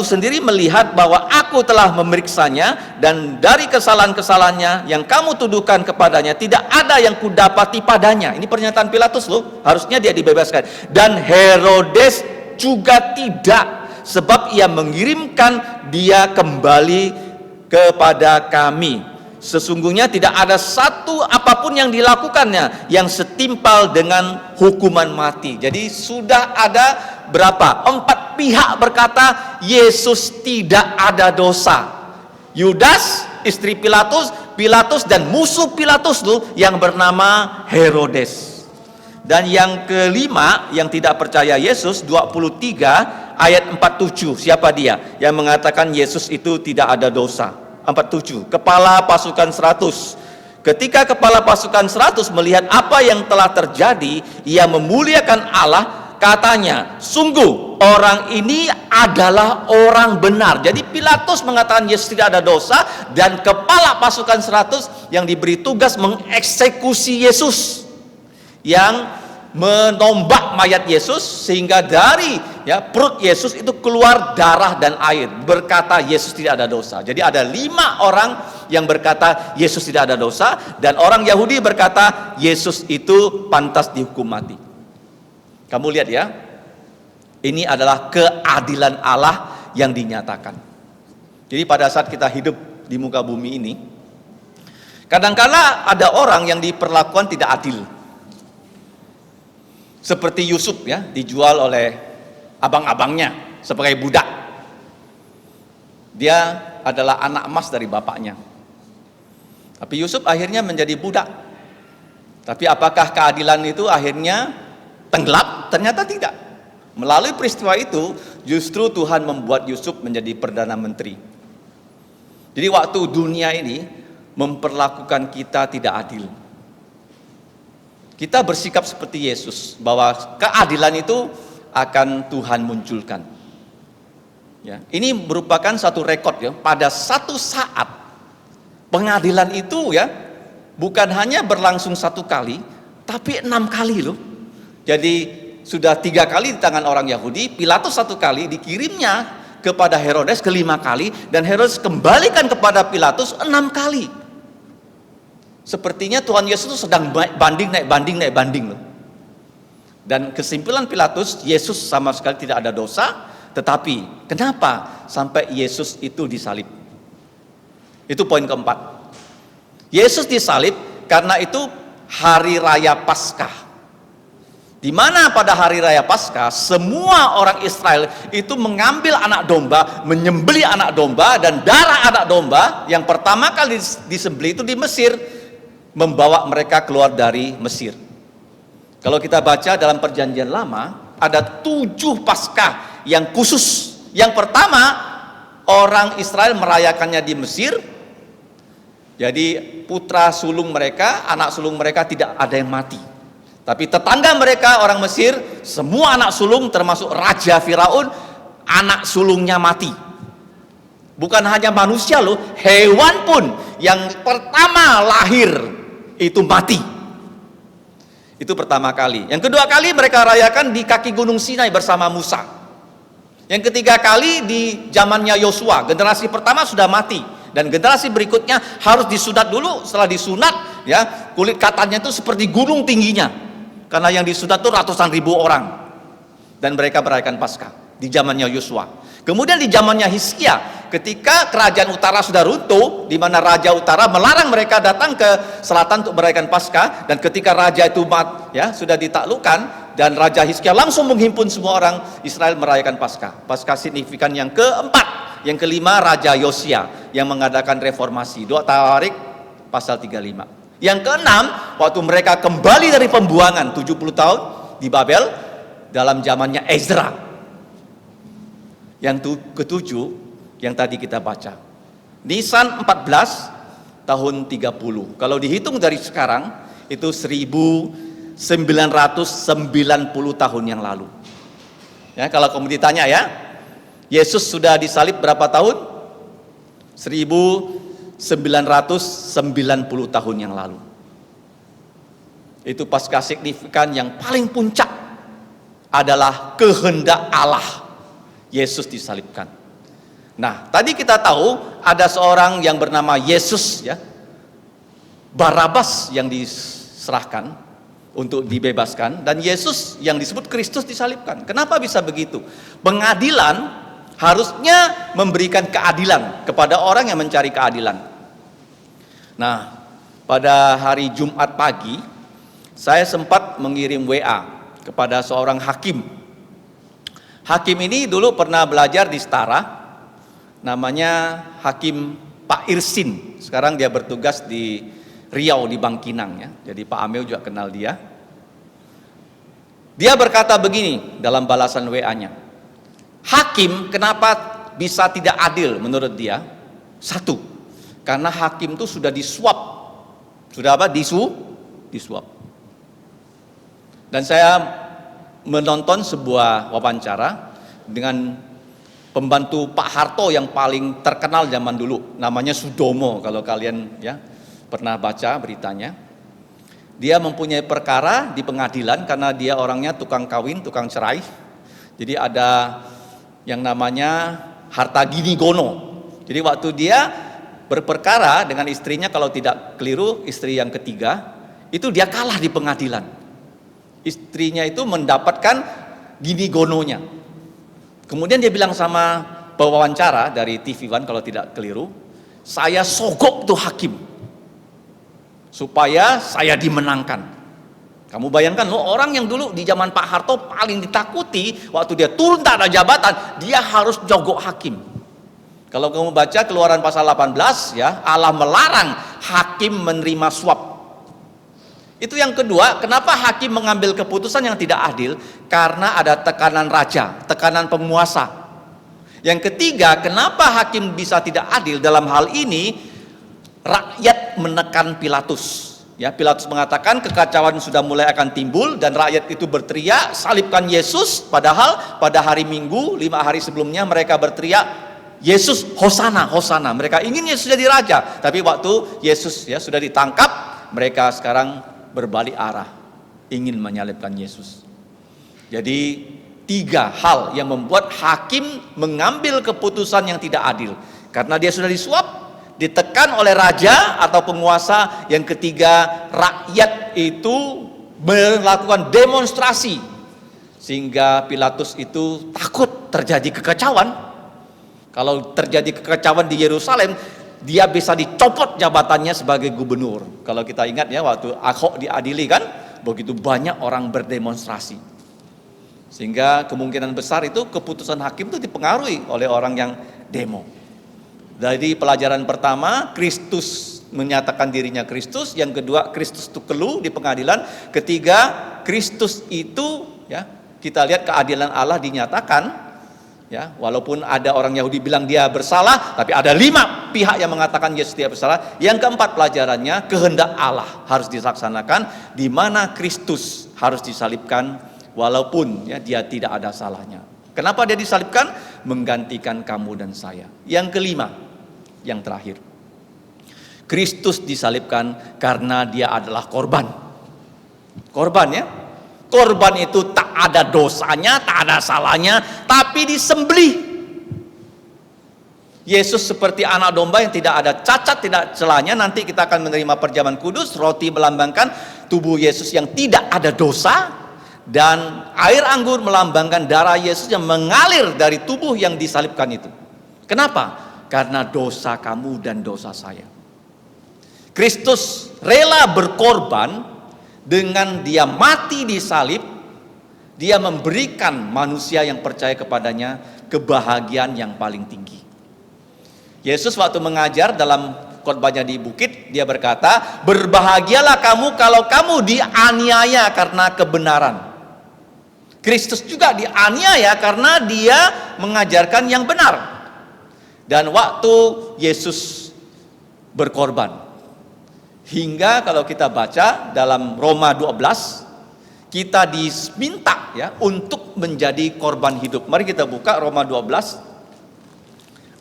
sendiri melihat bahwa aku telah memeriksanya, dan dari kesalahan-kesalahannya yang kamu tuduhkan kepadanya tidak ada yang kudapati padanya." Ini pernyataan Pilatus loh, harusnya dia dibebaskan. Dan Herodes juga tidak, sebab ia mengirimkan dia kembali kepada kami. Sesungguhnya tidak ada satu apapun yang dilakukannya yang setimpal dengan hukuman mati. Jadi sudah ada berapa? 4 pihak berkata Yesus tidak ada dosa. Yudas, istri Pilatus dan musuh Pilatus tuh yang bernama Herodes. Dan yang kelima yang tidak percaya Yesus, 23 ayat 47. Siapa dia? Yang mengatakan Yesus itu tidak ada dosa. 47, kepala pasukan 100. Ketika kepala pasukan 100 melihat apa yang telah terjadi, ia memuliakan Allah, katanya, "Sungguh orang ini adalah orang benar." Jadi Pilatus mengatakan Yesus tidak ada dosa, dan kepala pasukan 100 yang diberi tugas mengeksekusi Yesus, yang menombak mayat Yesus sehingga dari, ya, perut Yesus itu keluar darah dan air, berkata Yesus tidak ada dosa. Jadi ada 5 orang yang berkata Yesus tidak ada dosa, dan orang Yahudi berkata Yesus itu pantas dihukum mati. Kamu lihat, ya, ini adalah keadilan Allah yang dinyatakan. Jadi pada saat kita hidup di muka bumi ini, kadang-kala ada orang yang diperlakukan tidak adil. Seperti Yusuf, ya, dijual oleh abang-abangnya sebagai budak. Dia adalah anak emas dari bapaknya. Tapi Yusuf akhirnya menjadi budak. Tapi apakah keadilan itu akhirnya tenggelam? Ternyata tidak. Melalui peristiwa itu justru Tuhan membuat Yusuf menjadi perdana menteri. Jadi waktu dunia ini memperlakukan kita tidak adil, kita bersikap seperti Yesus, bahwa keadilan itu akan Tuhan munculkan. Ya, ini merupakan satu rekod, ya. Pada satu saat pengadilan itu, ya, bukan hanya berlangsung 1 kali, tapi 6 kali loh. Jadi sudah 3 kali di tangan orang Yahudi, Pilatus 1 kali, dikirimnya kepada Herodes ke-5 kali, dan Herodes kembalikan kepada Pilatus 6 kali. Sepertinya Tuhan Yesus itu sedang naik banding loh. Dan kesimpulan Pilatus, Yesus sama sekali tidak ada dosa, tetapi kenapa sampai Yesus itu disalib? Itu poin keempat. Yesus disalib karena itu hari raya Paskah. Di mana pada hari raya Paskah semua orang Israel itu mengambil anak domba, menyembelih anak domba, dan darah anak domba yang pertama kali disembelih itu di Mesir, membawa mereka keluar dari Mesir. Kalau kita baca dalam Perjanjian Lama, ada 7 Paskah yang khusus. Yang pertama, orang Israel merayakannya di Mesir. Jadi putra sulung mereka, anak sulung mereka tidak ada yang mati. Tapi tetangga mereka orang Mesir, semua anak sulung termasuk Raja Firaun, anak sulungnya mati. Bukan hanya manusia loh, hewan pun yang pertama lahir itu mati. Itu pertama kali. Yang kedua kali mereka rayakan di kaki Gunung Sinai bersama Musa. Yang ketiga kali di zamannya Yosua, generasi pertama sudah mati. Dan generasi berikutnya harus disunat dulu. Setelah disunat, ya, kulit katanya itu seperti gunung tingginya. Karena yang disunat itu ratusan ribu orang. Dan mereka merayakan Paskah di zamannya Yosua. Kemudian di zamannya Hizkia, ketika kerajaan utara sudah runtuh, di mana raja utara melarang mereka datang ke selatan untuk merayakan Paskah, dan ketika raja itu sudah ditaklukkan, dan Raja Hizkia langsung menghimpun semua orang Israel merayakan Paskah. Paskah signifikan yang keempat. Yang kelima, Raja Yosia yang mengadakan reformasi. 2 Tawarik pasal 35. Yang keenam, waktu mereka kembali dari pembuangan 70 tahun di Babel dalam zamannya Ezra. Yang ketujuh yang tadi kita baca, Nisan 14 tahun 30. Kalau dihitung dari sekarang itu 1990 tahun yang lalu. Ya, kalau kamu ditanya ya, Yesus sudah disalib berapa tahun? 1990 tahun yang lalu. Itu Paskah signifikan yang paling puncak adalah kehendak Allah, Yesus disalibkan. Nah, tadi kita tahu ada seorang yang bernama Yesus, ya, Barabas yang diserahkan untuk dibebaskan, dan Yesus yang disebut Kristus disalibkan. Kenapa bisa begitu? Pengadilan harusnya memberikan keadilan kepada orang yang mencari keadilan. Nah, pada hari Jumat pagi saya sempat mengirim WA kepada seorang hakim. Hakim ini dulu pernah belajar di Setara, namanya Hakim Pak Irsin. Sekarang dia bertugas di Riau di Bangkinang, ya. Jadi Pak Amel juga kenal dia. Dia berkata begini dalam balasan WA-nya. Hakim kenapa bisa tidak adil menurut dia? Satu, karena hakim itu sudah disuap. Sudah apa? Disuap. Dan saya menonton sebuah wawancara dengan pembantu Pak Harto yang paling terkenal zaman dulu, namanya Sudomo, kalau kalian ya pernah baca beritanya. Dia mempunyai perkara di pengadilan karena dia orangnya tukang kawin, tukang cerai. Jadi ada yang namanya harta gini gono. Jadi waktu dia berperkara dengan istrinya, kalau tidak keliru istri yang ketiga, itu dia kalah di pengadilan. Istrinya itu mendapatkan gini gononya. Kemudian dia bilang sama pewawancara dari TV One kalau tidak keliru, saya sogok tuh hakim supaya saya dimenangkan. Kamu bayangkan loh, orang yang dulu di zaman Pak Harto paling ditakuti, waktu dia turun tak ada jabatan, dia harus jogok hakim. Kalau kamu baca Keluaran pasal 18, ya, Allah melarang hakim menerima suap. Itu yang kedua, kenapa hakim mengambil keputusan yang tidak adil? Karena ada tekanan raja, tekanan penguasa. Yang ketiga, kenapa hakim bisa tidak adil dalam hal ini? Rakyat menekan Pilatus. Ya, Pilatus mengatakan kekacauan sudah mulai akan timbul, dan rakyat itu berteriak salibkan Yesus. Padahal pada hari Minggu 5 hari sebelumnya mereka berteriak Yesus Hosana, Hosana. Mereka ingin Yesus jadi raja, tapi waktu Yesus ya sudah ditangkap, mereka sekarang berbalik arah, ingin menyalibkan Yesus. Jadi 3 hal yang membuat hakim mengambil keputusan yang tidak adil, karena dia sudah disuap, ditekan oleh raja atau penguasa. Yang ketiga, rakyat itu melakukan demonstrasi sehingga Pilatus itu takut terjadi kekacauan. Kalau terjadi kekacauan di Yerusalem, dia bisa dicopot jabatannya sebagai gubernur. Kalau kita ingat ya, waktu Ahok diadili kan, begitu banyak orang berdemonstrasi. Sehingga kemungkinan besar itu keputusan hakim itu dipengaruhi oleh orang yang demo. Dari pelajaran pertama, Kristus menyatakan dirinya Kristus. Yang kedua, Kristus itu keluh di pengadilan. Ketiga, Kristus itu ya, kita lihat keadilan Allah dinyatakan. Ya, walaupun ada orang Yahudi bilang dia bersalah, tapi ada 5 pihak yang mengatakan Yesus tidak bersalah. Yang keempat pelajarannya, kehendak Allah harus dilaksanakan, di mana Kristus harus disalibkan walaupun ya, dia tidak ada salahnya. Kenapa dia disalibkan? Menggantikan kamu dan saya. Yang kelima, yang terakhir, Kristus disalibkan karena dia adalah korban. Korban ya. Korban itu tak ada dosanya, tak ada salahnya, tapi disembelih. Yesus seperti anak domba yang tidak ada cacat, tidak celahnya. Nanti kita akan menerima perjamuan kudus. Roti melambangkan tubuh Yesus yang tidak ada dosa, dan air anggur melambangkan darah Yesus yang mengalir dari tubuh yang disalibkan itu. Kenapa? Karena dosa kamu dan dosa saya. Kristus rela berkorban. Dengan dia mati di salib, dia memberikan manusia yang percaya kepadanya kebahagiaan yang paling tinggi. Yesus waktu mengajar dalam khotbahnya di bukit, dia berkata, berbahagialah kamu kalau kamu dianiaya karena kebenaran. Kristus juga dianiaya karena dia mengajarkan yang benar. Dan waktu Yesus berkorban, hingga kalau kita baca dalam Roma 12, kita diminta ya untuk menjadi korban hidup. Mari kita buka Roma 12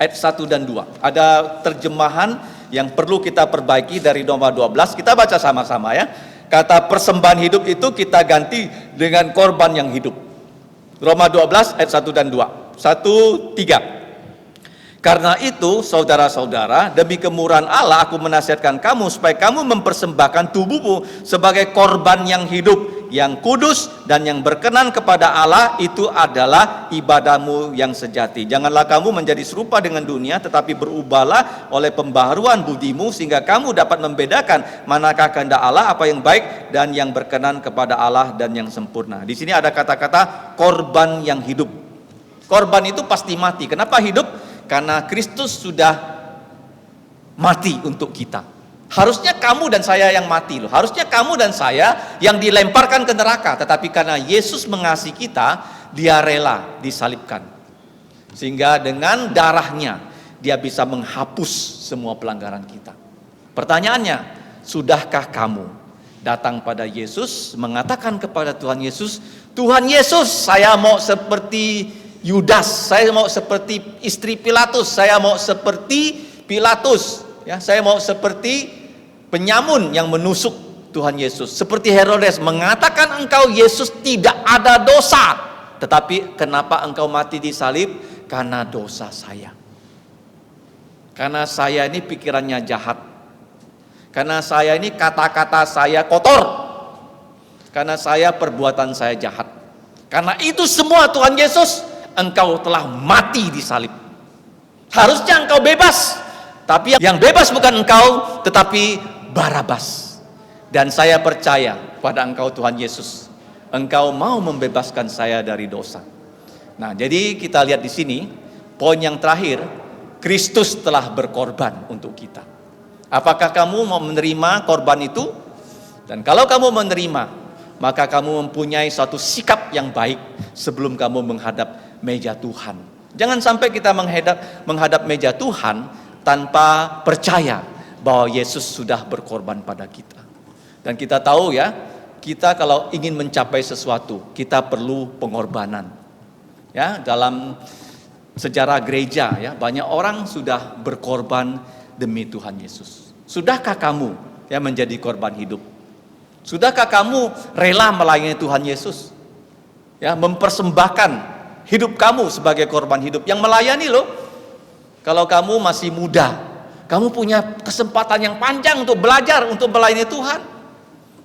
ayat 1 dan 2. Ada terjemahan yang perlu kita perbaiki dari Roma 12. Kita baca sama-sama ya. Kata persembahan hidup itu kita ganti dengan korban yang hidup. Roma 12 ayat 1 dan 2. 1, 3. Karena itu, saudara-saudara, demi kemurahan Allah aku menasihatkan kamu supaya kamu mempersembahkan tubuhmu sebagai korban yang hidup, yang kudus dan yang berkenan kepada Allah. Itu adalah ibadahmu yang sejati. Janganlah kamu menjadi serupa dengan dunia, tetapi berubahlah oleh pembaharuan budimu sehingga kamu dapat membedakan manakah kehendak Allah, apa yang baik dan yang berkenan kepada Allah dan yang sempurna. Di sini ada kata-kata korban yang hidup. Korban itu pasti mati. Kenapa hidup? Karena Kristus sudah mati untuk kita. Harusnya kamu dan saya yang mati loh. Harusnya kamu dan saya yang dilemparkan ke neraka. Tetapi karena Yesus mengasihi kita, dia rela disalibkan. Sehingga dengan darahnya, dia bisa menghapus semua pelanggaran kita. Pertanyaannya, sudahkah kamu datang pada Yesus, mengatakan kepada Tuhan Yesus, Tuhan Yesus, saya mau seperti Yudas, saya mau seperti istri Pilatus, saya mau seperti Pilatus, ya, saya mau seperti penyamun yang menusuk Tuhan Yesus, seperti Herodes, mengatakan engkau Yesus tidak ada dosa, tetapi kenapa engkau mati di salib? Karena dosa saya. Karena saya ini pikirannya jahat. Karena saya ini kata-kata saya kotor. Karena saya perbuatan saya jahat. Karena itu semua Tuhan Yesus, engkau telah mati di salib. Harusnya engkau bebas, tapi yang bebas bukan engkau, tetapi Barabas. Dan saya percaya pada engkau Tuhan Yesus, engkau mau membebaskan saya dari dosa. Nah, jadi kita lihat di sini, poin yang terakhir, Kristus telah berkorban untuk kita. Apakah kamu mau menerima korban itu? Dan kalau kamu menerima, maka kamu mempunyai suatu sikap yang baik sebelum kamu menghadap meja Tuhan. Jangan sampai kita menghadap meja Tuhan tanpa percaya bahwa Yesus sudah berkorban pada kita. Dan kita tahu ya, kita kalau ingin mencapai sesuatu, kita perlu pengorbanan. Ya, dalam sejarah gereja ya, banyak orang sudah berkorban demi Tuhan Yesus. Sudahkah kamu ya menjadi korban hidup? Sudahkah kamu rela melayani Tuhan Yesus? Ya, mempersembahkan hidup kamu sebagai korban hidup yang melayani loh. Kalau kamu masih muda, kamu punya kesempatan yang panjang untuk belajar, untuk melayani Tuhan.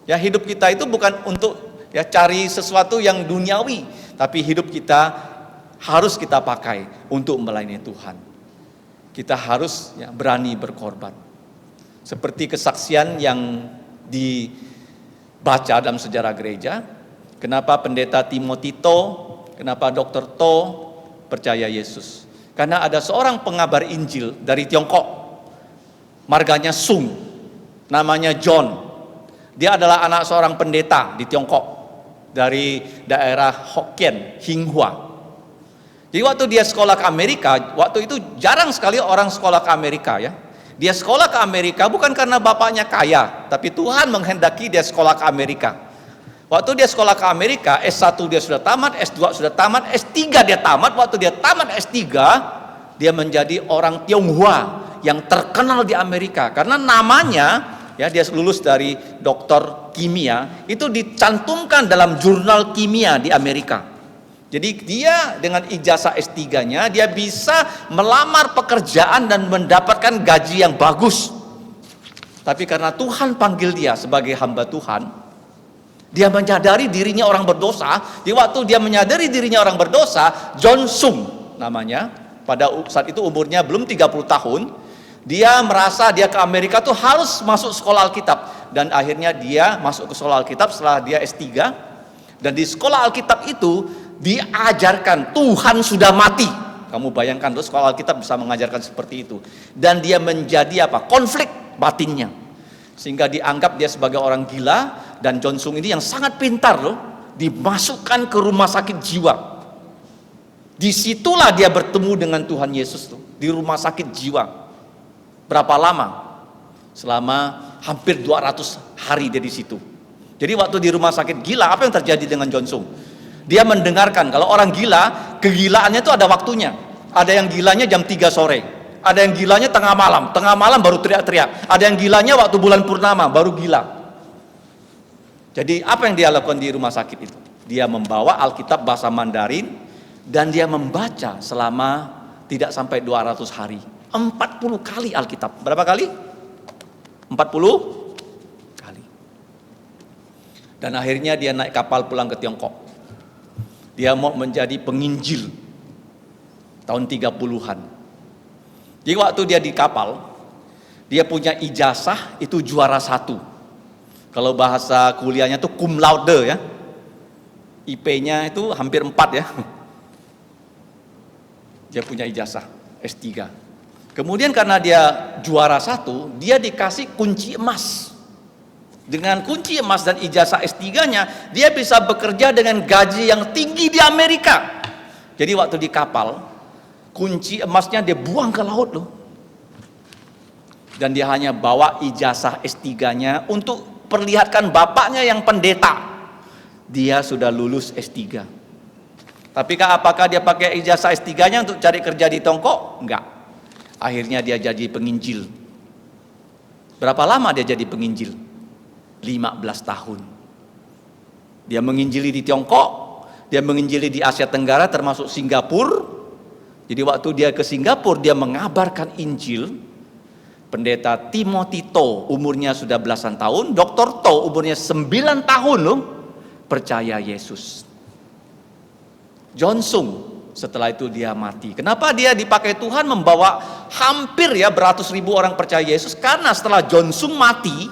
Ya, hidup kita itu bukan untuk ya cari sesuatu yang duniawi, tapi hidup kita harus kita pakai untuk melayani Tuhan. Kita harus ya, berani berkorban. Seperti kesaksian yang dibaca dalam sejarah gereja, kenapa pendeta Timothy To, kenapa Dr. To percaya Yesus. Karena ada seorang pengabar Injil dari Tiongkok, marganya Sung, namanya John. Dia adalah anak seorang pendeta di Tiongkok, dari daerah Hokkien, Hinghua. Jadi waktu dia sekolah ke Amerika, waktu itu jarang sekali orang sekolah ke Amerika ya. Dia sekolah ke Amerika bukan karena bapaknya kaya, tapi Tuhan menghendaki dia sekolah ke Amerika. Waktu dia sekolah ke Amerika, S1 dia sudah tamat, S2 sudah tamat, S3 dia tamat. Waktu dia tamat S3, dia menjadi orang Tionghoa yang terkenal di Amerika. Karena namanya, ya dia lulus dari doktor kimia, itu dicantumkan dalam jurnal kimia di Amerika. Jadi dia dengan ijazah S3-nya, dia bisa melamar pekerjaan dan mendapatkan gaji yang bagus. Tapi karena Tuhan panggil dia sebagai hamba Tuhan, dia menyadari dirinya orang berdosa. Di waktu dia menyadari dirinya orang berdosa, John Sung namanya, pada saat itu umurnya belum 30 tahun, dia merasa dia ke Amerika tuh harus masuk sekolah Alkitab. Dan akhirnya dia masuk ke sekolah Alkitab setelah dia S3. Dan di sekolah Alkitab itu diajarkan Tuhan sudah mati. Kamu bayangkan tuh sekolah Alkitab bisa mengajarkan seperti itu. Dan dia menjadi apa? Konflik batinnya. Sehingga dianggap dia sebagai orang gila. Dan John Sung ini yang sangat pintar loh, dimasukkan ke rumah sakit jiwa. Disitulah dia bertemu dengan Tuhan Yesus tuh, di rumah sakit jiwa. Berapa lama? Selama hampir 200 hari dia di situ. Jadi waktu di rumah sakit gila, apa yang terjadi dengan John Sung? Dia mendengarkan, kalau orang gila, kegilaannya itu ada waktunya. Ada yang gilanya jam 3 sore. Ada yang gilanya tengah malam baru teriak-teriak. Ada yang gilanya waktu bulan purnama, baru gila. Jadi apa yang dia lakukan di rumah sakit itu? Dia membawa Alkitab bahasa Mandarin, dan dia membaca selama tidak sampai 200 hari. 40 kali Alkitab. Berapa kali? 40 kali. Dan akhirnya dia naik kapal pulang ke Tiongkok. Dia mau menjadi penginjil tahun 30-an. Jadi waktu dia di kapal, dia punya ijazah itu juara 1. Kalau bahasa kuliahnya itu cum laude ya. IP-nya itu hampir 4 ya. Dia punya ijazah S3. Kemudian karena dia juara 1, dia dikasih kunci emas. Dengan kunci emas dan ijazah S3-nya, dia bisa bekerja dengan gaji yang tinggi di Amerika. Jadi waktu di kapal, kunci emasnya dia buang ke laut loh. Dan dia hanya bawa ijazah S3-nya untuk perlihatkan bapaknya yang pendeta. Dia sudah lulus S3. Tapi apakah dia pakai ijazah S3-nya untuk cari kerja di Tiongkok? Enggak. Akhirnya dia jadi penginjil. Berapa lama dia jadi penginjil? 15 tahun. Dia menginjili di Tiongkok, dia menginjili di Asia Tenggara termasuk Singapura. Jadi waktu dia ke Singapura, dia mengabarkan Injil. Pendeta Timothy To umurnya sudah belasan tahun, Dr. To umurnya 9 tahun loh, percaya Yesus. John Sung setelah itu dia mati. Kenapa dia dipakai Tuhan membawa hampir ya beratus ribu orang percaya Yesus? Karena setelah John Sung mati,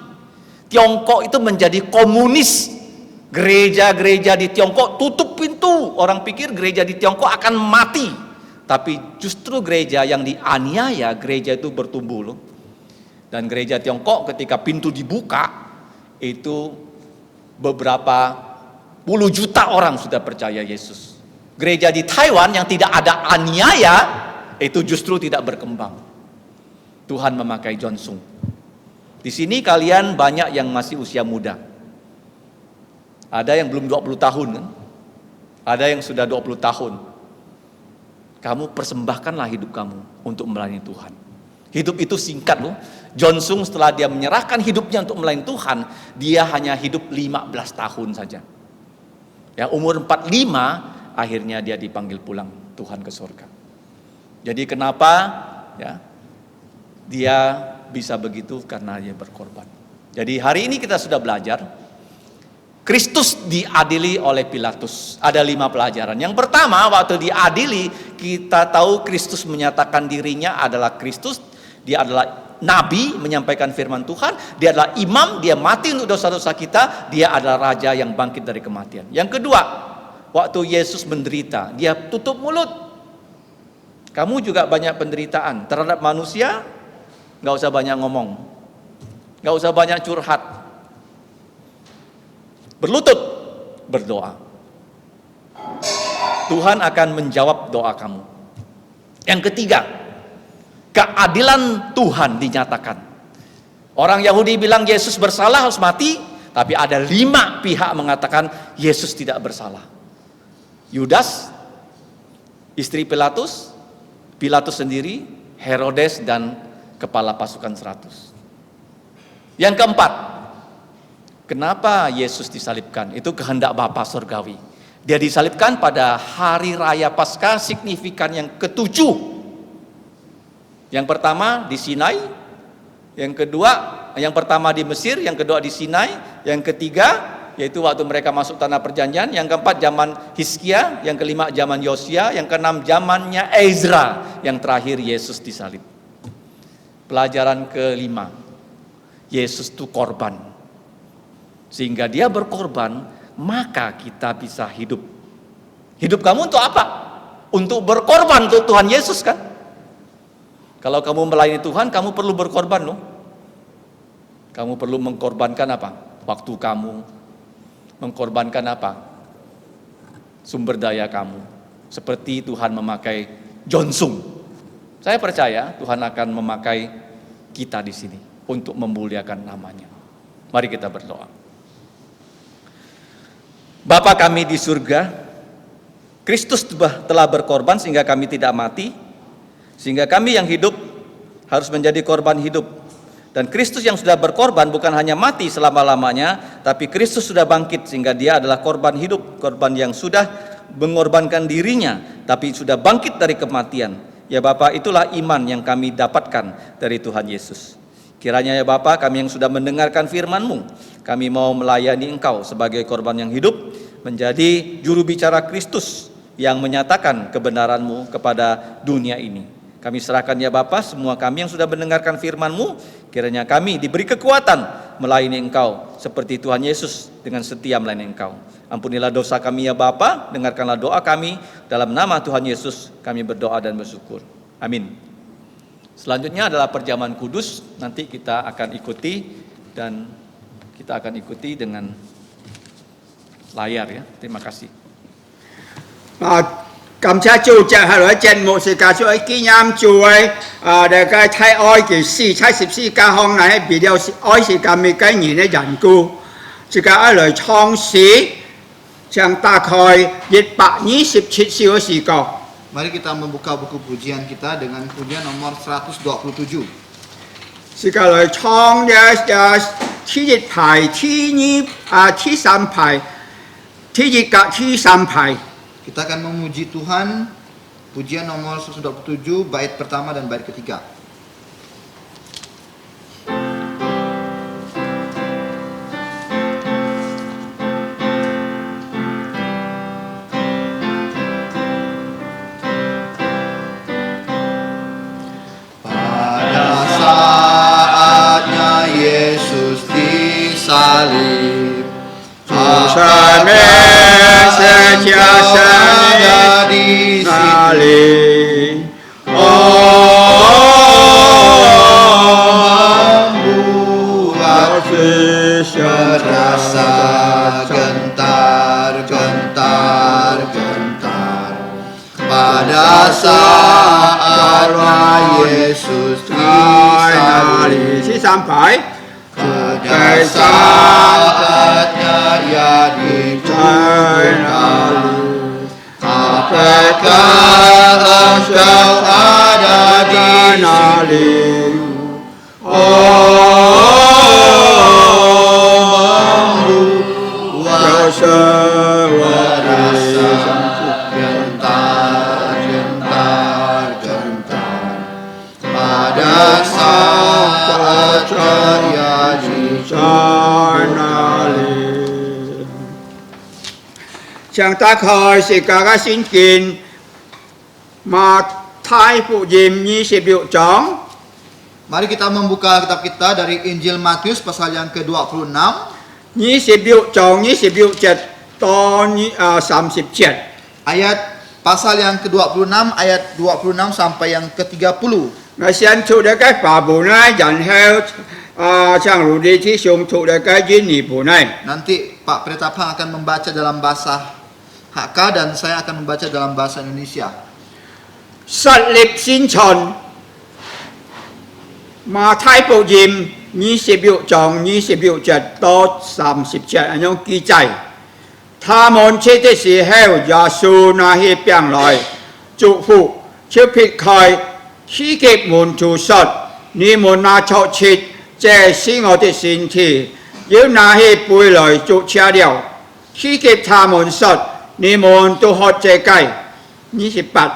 Tiongkok itu menjadi komunis. Gereja-gereja di Tiongkok tutup pintu. Orang pikir gereja di Tiongkok akan mati. Tapi justru gereja yang dianiaya, gereja itu bertumbuh loh. Dan gereja Tiongkok ketika pintu dibuka, itu beberapa puluh juta orang sudah percaya Yesus. Gereja di Taiwan yang tidak ada aniaya, itu justru tidak berkembang. Tuhan memakai John Sung. Di sini kalian banyak yang masih usia muda. Ada yang belum 20 tahun kan? Ada yang sudah 20 tahun. Kamu persembahkanlah hidup kamu untuk melayani Tuhan. Hidup itu singkat loh. John Sung setelah dia menyerahkan hidupnya untuk melayani Tuhan, dia hanya hidup 15 tahun saja. Ya, umur 45 akhirnya dia dipanggil pulang Tuhan ke surga. Jadi kenapa ya dia bisa begitu? Karena dia berkorban. Jadi hari ini kita sudah belajar Kristus diadili oleh Pilatus. Ada 5 pelajaran. Yang pertama, waktu diadili, kita tahu Kristus menyatakan dirinya adalah Kristus. Dia adalah nabi, menyampaikan firman Tuhan. Dia adalah imam, dia mati untuk dosa-dosa kita. Dia adalah raja yang bangkit dari kematian. Yang kedua, waktu Yesus menderita, dia tutup mulut. Kamu juga banyak penderitaan terhadap manusia, gak usah banyak ngomong, gak usah banyak curhat. Berlutut, berdoa. Tuhan akan menjawab doa kamu. Yang ketiga, keadilan Tuhan dinyatakan. Orang Yahudi bilang Yesus bersalah harus mati, tapi ada 5 pihak mengatakan Yesus tidak bersalah. Yudas, istri Pilatus, Pilatus sendiri, Herodes, dan kepala pasukan 100. Yang keempat, kenapa Yesus disalibkan? Itu kehendak Bapa Surgawi. Dia disalibkan pada hari raya Paskah signifikan yang ke-7. Yang pertama di Sinai, yang pertama di Mesir, yang kedua di Sinai, yang ketiga yaitu waktu mereka masuk tanah perjanjian, yang keempat zaman Hizkia, yang kelima zaman Yosia, yang keenam zamannya Ezra, yang terakhir Yesus disalib. Pelajaran kelima, Yesus itu korban. Sehingga dia berkorban, maka kita bisa hidup. Hidup kamu untuk apa? Untuk berkorban untuk Tuhan Yesus kan? Kalau kamu melayani Tuhan, kamu perlu berkorban loh. Kamu perlu mengkorbankan apa? Waktu kamu. Mengkorbankan apa? Sumber daya kamu. Seperti Tuhan memakai Jonsung. Saya percaya Tuhan akan memakai kita di sini untuk memuliakan namanya. Mari kita berdoa. Bapa kami di surga, Kristus telah berkorban sehingga kami tidak mati, sehingga kami yang hidup harus menjadi korban hidup. Dan Kristus yang sudah berkorban bukan hanya mati selama-lamanya, tapi Kristus sudah bangkit sehingga dia adalah korban hidup, korban yang sudah mengorbankan dirinya, tapi sudah bangkit dari kematian. Ya Bapa, itulah iman yang kami dapatkan dari Tuhan Yesus. Kiranya ya Bapa, kami yang sudah mendengarkan firman-Mu, kami mau melayani Engkau sebagai korban yang hidup, menjadi juru bicara Kristus yang menyatakan kebenaran-Mu kepada dunia ini. Kami serahkan ya Bapa, semua kami yang sudah mendengarkan firman-Mu, kiranya kami diberi kekuatan melayani Engkau seperti Tuhan Yesus dengan setia melayani Engkau. Ampunilah dosa kami ya Bapa, dengarkanlah doa kami, dalam nama Tuhan Yesus kami berdoa dan bersyukur. Amin. Selanjutnya adalah perjamuan kudus, nanti kita akan ikuti dan kita akan ikuti dengan layar ya. Terima kasih. Cảm謝主席係來節目是介紹喺紀念主嘅大家睇愛嘅事，睇14家鄉嚟喺比較愛是咁嘅幾年嘅人故，這個一來創始，將大概127小時個。 Mari kita membuka buku pujian kita dengan pujian nomor 127. 這個來創嘅第一排、第三排、第一個第三排。 Kita akan memuji Tuhan, pujian nomor 127, bait pertama dan bait ketiga. Pada saatnya Yesus disalib, ada di sini. Membuat berasa gentar. Pada saatnya Yesus disalib, pada saatnya ia dicurahkan. Apakah engkau ada di sini? Membuat berasa gentar. Pada saat ia dicurahkan. 想打開是家嘅先見馬太福音26章 Mari kita membuka kitab kita dari Injil Matius pasal yang ke-26 26章26節到30節。 ayat pasal yang ke-26 ayat 26 sampai yang ke-30. 我先讀嘅法本呢，然後像如理之上讀嘅印尼本呢。 Nanti Pak Pendeta Pang akan membaca dalam bahasa HK dan saya akan membaca dalam bahasa Indonesia. 實力先秦馬太福音26章26節到30節咁樣記載。他們吃的時候，耶穌拿起餅來，祝福，就撇開，賜給門徒說：你們拿着吃，這是我的身體。又拿起杯來，就吃了，賜給他們說：你們都喝這個。28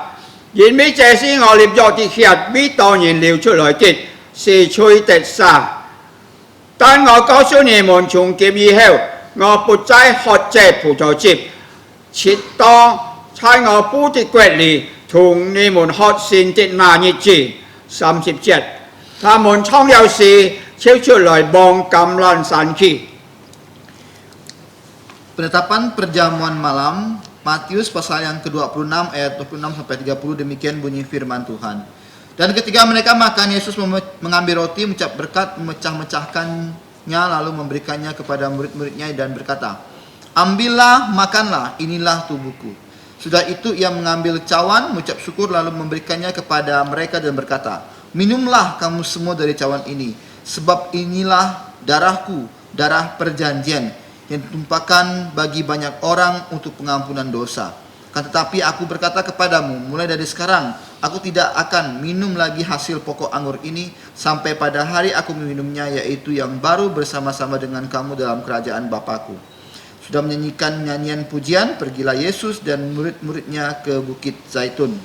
因為這是我立約的血，必當然流出來的，是吹的沙。但我告訴你們，從今以後，我不再喝這葡萄汁，直到在我父的國裡同你們喝新的那日子。30節，他們從有時跳出來往橄欖山去。 Penetapan perjamuan malam Matius pasal yang ke-26 ayat 26 sampai 30 demikian bunyi firman Tuhan. Dan ketika mereka makan, Yesus mengambil roti, mengucap berkat, memecah-mecahkannya lalu memberikannya kepada murid-muridnya dan berkata, "Ambillah, makanlah, inilah tubuhku." Sudah itu ia mengambil cawan, mengucap syukur lalu memberikannya kepada mereka dan berkata, "Minumlah kamu semua dari cawan ini, sebab inilah darahku, darah perjanjian yang ditumpahkan bagi banyak orang untuk pengampunan dosa. Kan tetapi aku berkata kepadamu, mulai dari sekarang aku tidak akan minum lagi hasil pokok anggur ini sampai pada hari aku meminumnya, yaitu yang baru bersama-sama dengan kamu dalam kerajaan Bapakku." Sudah menyanyikan nyanyian pujian, pergilah Yesus dan murid-muridnya ke Bukit Zaitun.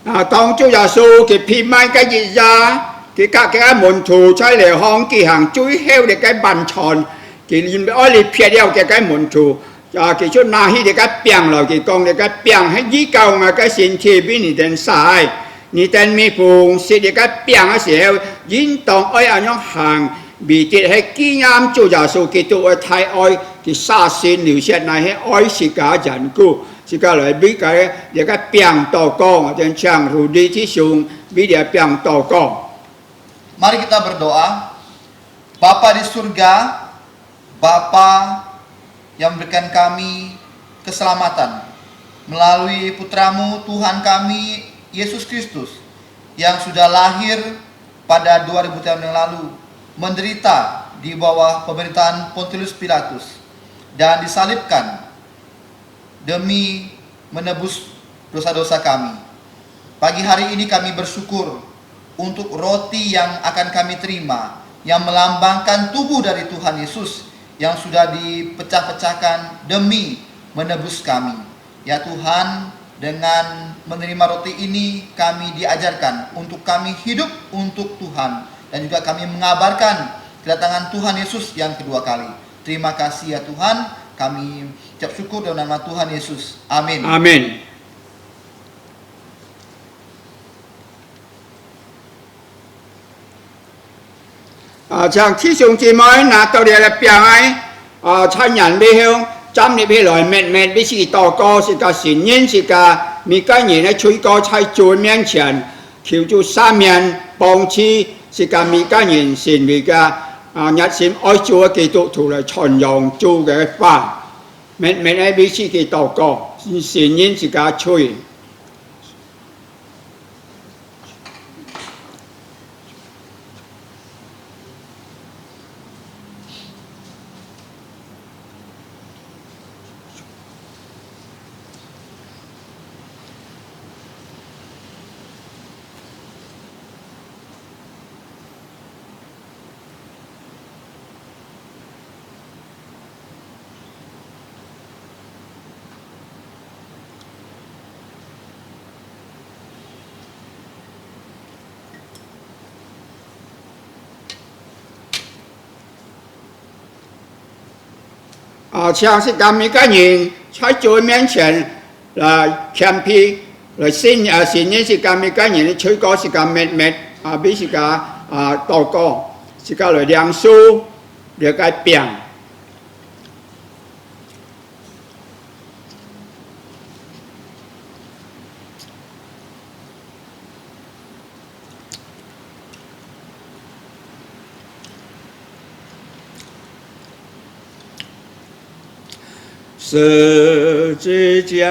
Tông Chúa Giêsu thì phi mai cái gì ra thì các cái môn thủ trái lệ hong kỳ hàng chuối heo để cái bàn tròn thì nhìn ở里phía đeo cái môn thủ cái chỗ nào hi để cái biang rồi thì con để cái biang hay dí cầu mà cái xin thì bên này đến sai ni tên mi phùng sẽ để cái biang ở xẻo dính tông ở anh nhóc hàng bị chết hay kỹ nhám Chúa Giêsu Kitô ở Thái oi thì xa xin lưu xét này hay oi sĩ cả dân cư chỉ có lại biết cái để cái biang tổ con trên trang rủ đi thì xuống biết để biang tổ con. Mari kita berdoa. Bapa di surga, Bapa yang memberikan kami keselamatan melalui putramu Tuhan kami Yesus Kristus yang sudah lahir pada 2000 tahun yang lalu, menderita di bawah pemerintahan Pontius Pilatus dan disalibkan demi menebus dosa-dosa kami. Pagi hari ini kami bersyukur untuk roti yang akan kami terima, yang melambangkan tubuh dari Tuhan Yesus yang sudah dipecah-pecahkan demi menebus kami. Ya Tuhan, dengan menerima roti ini kami diajarkan untuk kami hidup untuk Tuhan, dan juga kami mengabarkan kedatangan Tuhan Yesus yang kedua kali. Terima kasih ya Tuhan, kami ucap syukur dalam nama Tuhan Yesus. Amin. Amin.像弟兄姊妹拿到你嘅餅喺親人俾向站立起來，面面必須禱告，是個神人，是個每個人嘅吹歌在主面前，求主赦免幫助，是個每個人成為個熱心愛主嘅基督徒嚟傳揚主嘅話，面面喺必須嘅禱告，神人是個吹。像是咱们个人在主面前来谦卑，来信任是咱们个人的吹歌是咱必是个祷告，是个来良书来个变。十字架，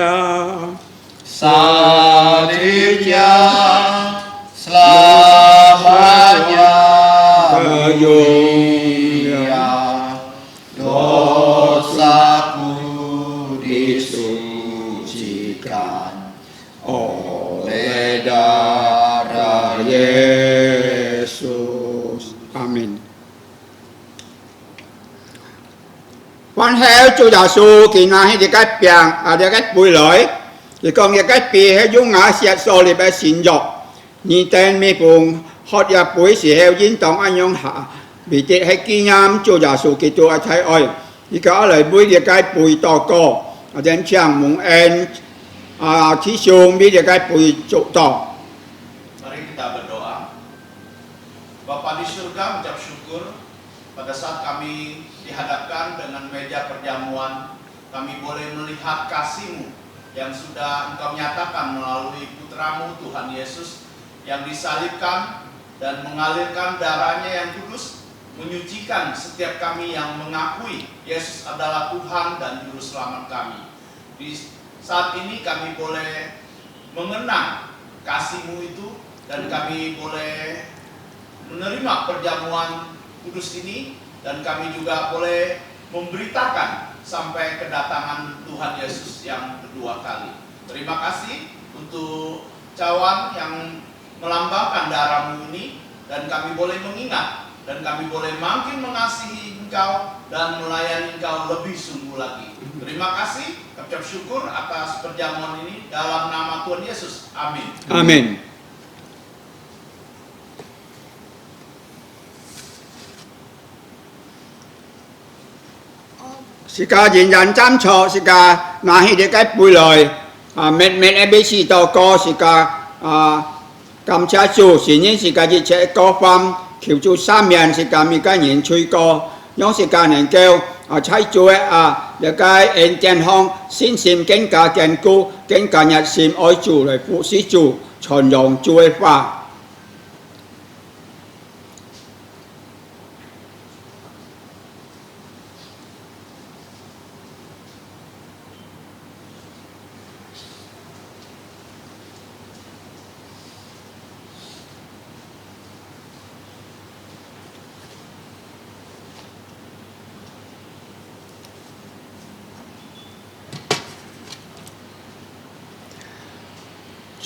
Salibnya selamanya mulia, dosaku disucikan oleh darah Yesus. Amin. Quan hệ Chúa Giêsu kỳ này thì cái biển thì cái bùi lưỡi thì còn cái bì hay dung ngã sẽ so li bé xin dọc nhìn tên mi phùng hót ya bùi sẽ heo dính tổng anh nhung hạ bị chết hay kỷ niệm Chúa Giêsu kỳ tôi ở thái ơi thì có lời bùi thì cái bùi to co ở trên trang mong en thí xuống bị thì cái bùi chỗ to. Mari kita berdoa. Bapa di surga, mengucap syukur pada saat kami dihadapkan dengan meja perjamuan, kami boleh melihat kasih-Mu yang sudah Engkau nyatakan melalui Putramu Tuhan Yesus yang disalibkan dan mengalirkan darahnya yang kudus, menyucikan setiap kami yang mengakui Yesus adalah Tuhan dan Juru Selamat kami. Di saat ini kami boleh mengenang kasih-Mu itu dan kami boleh menerima perjamuan kudus ini, dan kami juga boleh memberitakan sampai kedatangan Tuhan Yesus yang kedua kali. Terima kasih untuk cawan yang melambangkan darah-Mu ini, dan kami boleh mengingat, dan kami boleh makin mengasihi Engkau dan melayani Engkau lebih sungguh lagi. Terima kasih, ucap syukur atas perjamuan ini dalam nama Tuhan Yesus. Amin. Amin. Sĩ ca diện dành chăm cho sĩ ca mà hi để cái bùi lời mệt ABC tàu co sĩ ca cảm cha chủ sĩ nhân sĩ ca chỉ sẽ có phong khiếu chủ sa miền sĩ ca mi cái nhìn chui co nhóm sĩ ca nên kêu trái chúa để cái en chân hong xin sim kén cả kén cu kén cả nhật sim ôi chủ lời phụ sĩ chủ tròn dòng chúa pha.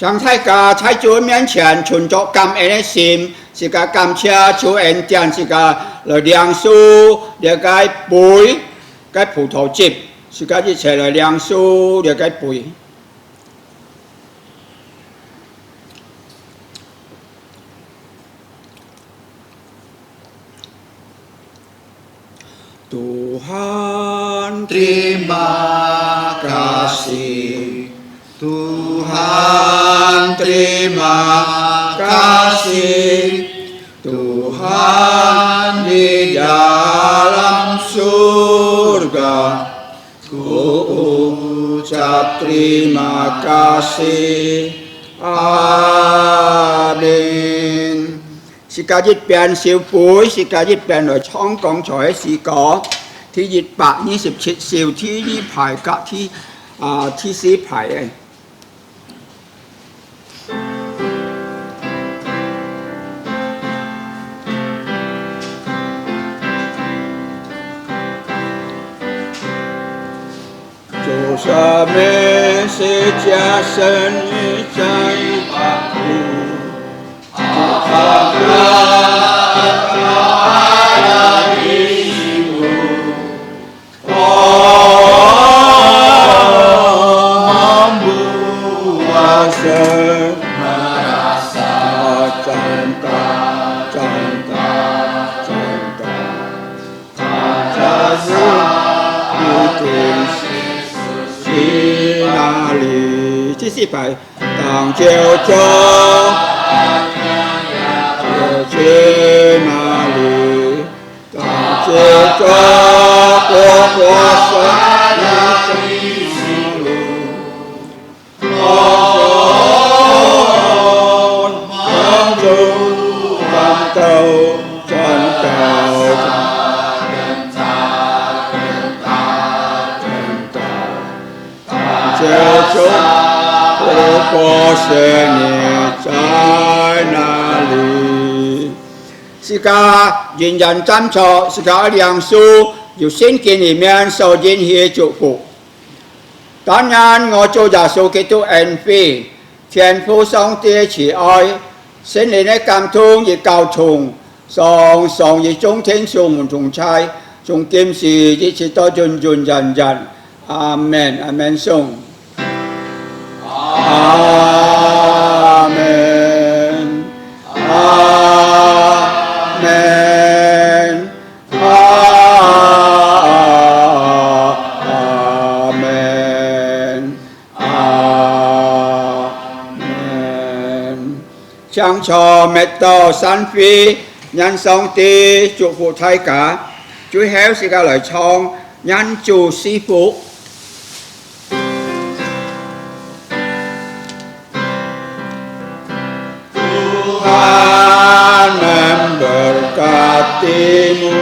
Sang thái ca thái chúa miễn前存着感恩的心，是个感谢主恩典，是个来梁树了个杯，个葡萄汁，是个一切来梁树了个杯。Tuhan Terima kasih Tuhan, terima kasih Tuhan di dalam surga. Ku ucap terima kasih. Amin. Sĩ ca dịch biển siêu phối, sĩ ca dịch biển ở trong công chói sĩ có thi dịch bạc 27 siêu thi đi phải cả thi sĩ phải ấy. Chúa sa mê sẽ cha sân như trái bạc hù. sĩ phải tặng chiều cho trên mà lì tặng chiều cho của cầu chân cầu chiều chúc của sinh nhật trái na li是个人人赞错，是个良书，有圣经里面受人些祝福。當然，我做耶穌基督恩惠，天父上帝慈愛，聖靈的感動與交通，上與眾天上門同差，從今時一直到永永遠遠。阿門，阿門，頌。阿門，阿門，阿門，阿門。唱cho mẹ tổ san phi nhân song ti chúc phụ thay cả chúa héo sẽ ra lời chong nhân chủ sĩ phụ Tuhan memberkatimu